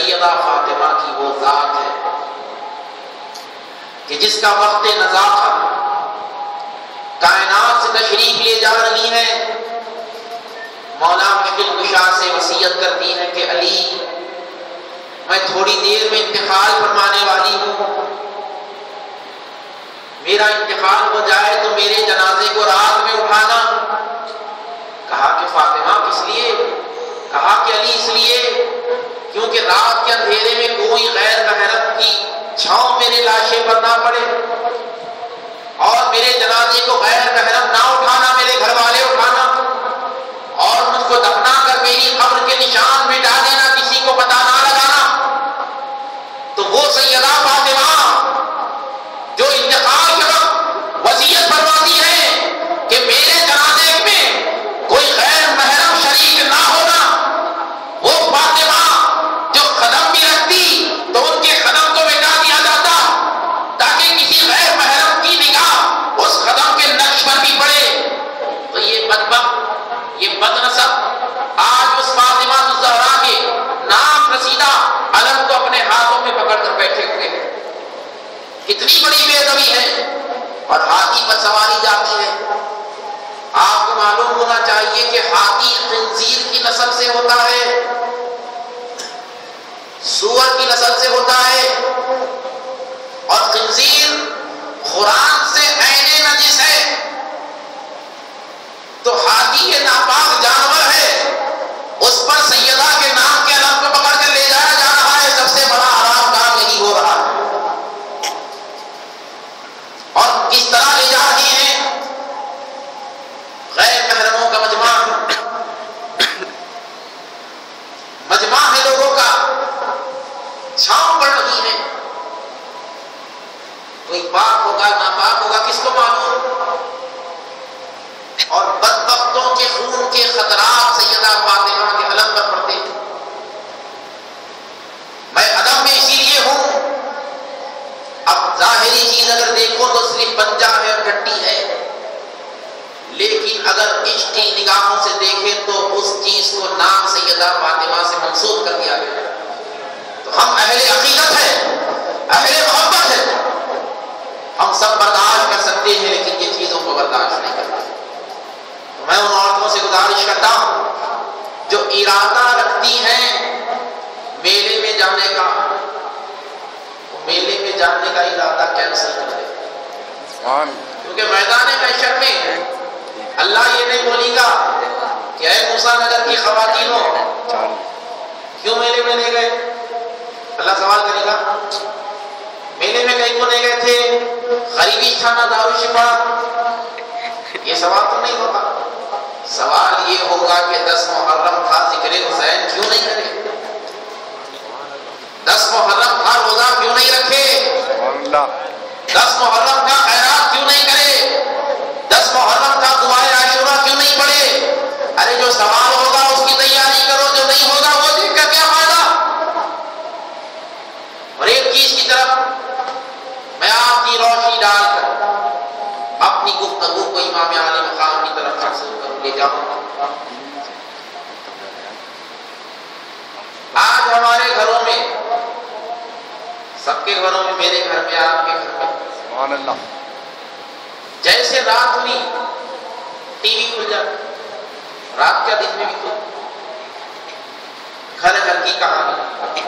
سیدہ فاطمہ کی وہ ذات ہے کہ جس کا وقت نزاع کائنات سے تشریف لے جا رہی ہے، مولا مشکل کشا سے وصیت کرتی ہے کہ علی میں تھوڑی دیر میں انتقال فرمانے والی ہوں، میرا انتقال ہو جائے تو میرے جنازے کو رات میں اٹھانا۔ کہا کہ فاطمہ کس لیے؟ کہا کہ علی اس لیے کیونکہ رات کے اندھیرے میں کوئی غیر محرم کی چھاؤں میرے لاشے پر نہ پڑے، اور میرے جنازے کو غیر محرم نہ اٹھانا، میرے گھر والے اٹھانا، اور مجھ کو دفنا کر میری قبر کے نشان مٹا دینا، کسی کو پتہ نہ لگانا۔ تو وہ سیدہ فاطمہ جو انتقال کے وقت وصیت فرماتی ہے کہ میرے جنازے میں کوئی غیر محرم شریک نہ ہونا، وہ فاطمہ جو قدم بھی رکھتی تو ان کے قدم کو مٹا دیا جاتا تاکہ کسی غیر محرم کی نگاہ اس قدم کے نقش پر بھی پڑے۔ تو یہ بدبخت، یہ بدنسب آج اس فاطمہ الزہرا کے نام رسیدہ علم کو اپنے ہاتھوں میں پکڑ کر بیٹھے ہوئے ہیں۔ کتنی بڑی بے ادبی ہے، اور ہاتھی پر سواری جاتی ہے۔ آپ کو معلوم ہونا چاہیے کہ ہاتھی خنزیر کی نسل سے ہوتا ہے، سور کی نسل سے ہوتا ہے، اور خنزیر قرآن سے عین نجس ہے۔ تو ہاتھی یہ ناپاک جانور ہے، اس پر سیدہ کے نام کے علم کو پکڑ کر لے جایا جا رہا ہے، سب سے بڑا حرام کام یہی ہو رہا ہے۔ اور کس طرح لے جا رہی ہیں؟ غیر محرموں کا مجمع ہے لوگوں کا، چھاؤں پڑ رہی ہے۔ کوئی پاک ہوگا ناپاک ہوگا کس کو معلوم؟ اور بدبختوں کے خون کے خطرات سیدہ فاطمہ کے علم پر پڑتے ہیں۔ میں ادب میں اسی لیے ہوں، اب ظاہری چیز اگر دیکھو تو صرف پنجہ ہے اور ٹٹی ہے، لیکن اگر عشقی نگاہوں سے دیکھیں تو اس چیز کو نام سیدہ فاطمہ سے منسوب کر دیا گیا۔ تو ہم اہل عقیدت ہیں، اہل محبت ہیں، ہم سب برداشت کر سکتے ہیں، لیکن یہ چیزوں کو برداشت نہیں کرتے۔ تو میں ان عورتوں سے گزارش کرتا ہوں جو ارادہ رکھتی ہیں میلے میں جانے کا، میلے میں جانے کا ارادہ کینسل کر دے، کیونکہ میدان محشر میں اللہ یہ نہیں بولے گا کہ اے موسیٰ نگر کی خواتینوں کیوں میلے میں لے گئے؟ اللہ سوال کرے گا میلے میں کہیں کو لے گئے تھے؟ غریبی خانہ دارالشفا؟ یہ سوال تو نہیں ہوگا، سوال یہ ہوگا کہ 10 محرم تھا، ذکر حسین کیوں نہیں کرے؟ 10 محرم تھا، روزہ کیوں نہیں رکھے؟ 10 محرم کا خیرات کیوں نہیں کرے؟ 10 محرم کا دعائے عاشورہ کیوں نہیں پڑھے؟ ارے جو سوال ہوگا اس کی تیاری کرو، جو نہیں ہوگا وہ دیکھ کر کیا فائدہ؟ اور ایک چیز کی طرف میں آپ کی روشنی ڈال کر اپنی گفتگو کو امام عالی مقام کی طرف منسوب کر لے جاؤں گا۔ آج ہمارے گھروں میں، سب کے گھروں میں، میرے گھر میں، آپ کے گھر میں، سبحان اللہ، جیسے رات ہوئی ٹی وی کھل جاتا، رات کا دن میں بھی کھل، گھر گھر کی کہانی،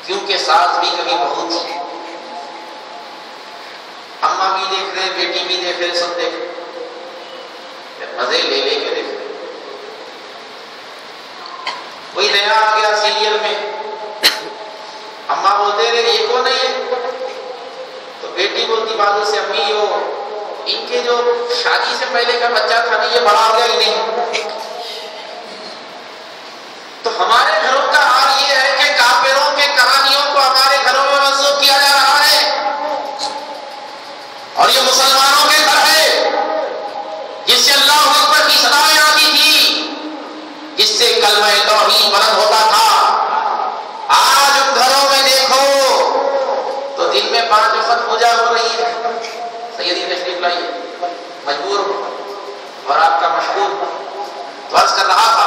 کیونکہ ساس بھی کبھی بہو تھی، اماں بھی دیکھ رہے، بیٹی بھی دیکھ رہے، سب دیکھ رہے، مزے لے لے کے دیکھ رہے۔ کوئی نیا آ گیا سیریل میں، اماں بولتے رہے یہ کون ہے یہ؟ تو بیٹی بولتی بازو سے امی وہ ان کے جو شادی سے پہلے کا بچہ تھا نا، یہ بڑا ہو گیا ہی نہیں۔ تو ہمارے گھروں کا حال یہ ہے کہ کافروں کے کہانیوں کو ہمارے گھروں میں منسوخ کیا جا رہا ہے، اور یہ مسلمانوں کے گھر ہے جس سے اللہ اکبر کی صدائیں آتی تھی، جس سے کلمہ توحید بلند ہوتا تھا۔ آج ان گھروں میں دیکھو تو دن میں 5 وقت پوجا ہو رہی ہے، سیدی تشریف لائیے، مجبور اور آپ کا مشغول، تو عرض کر رہا تھا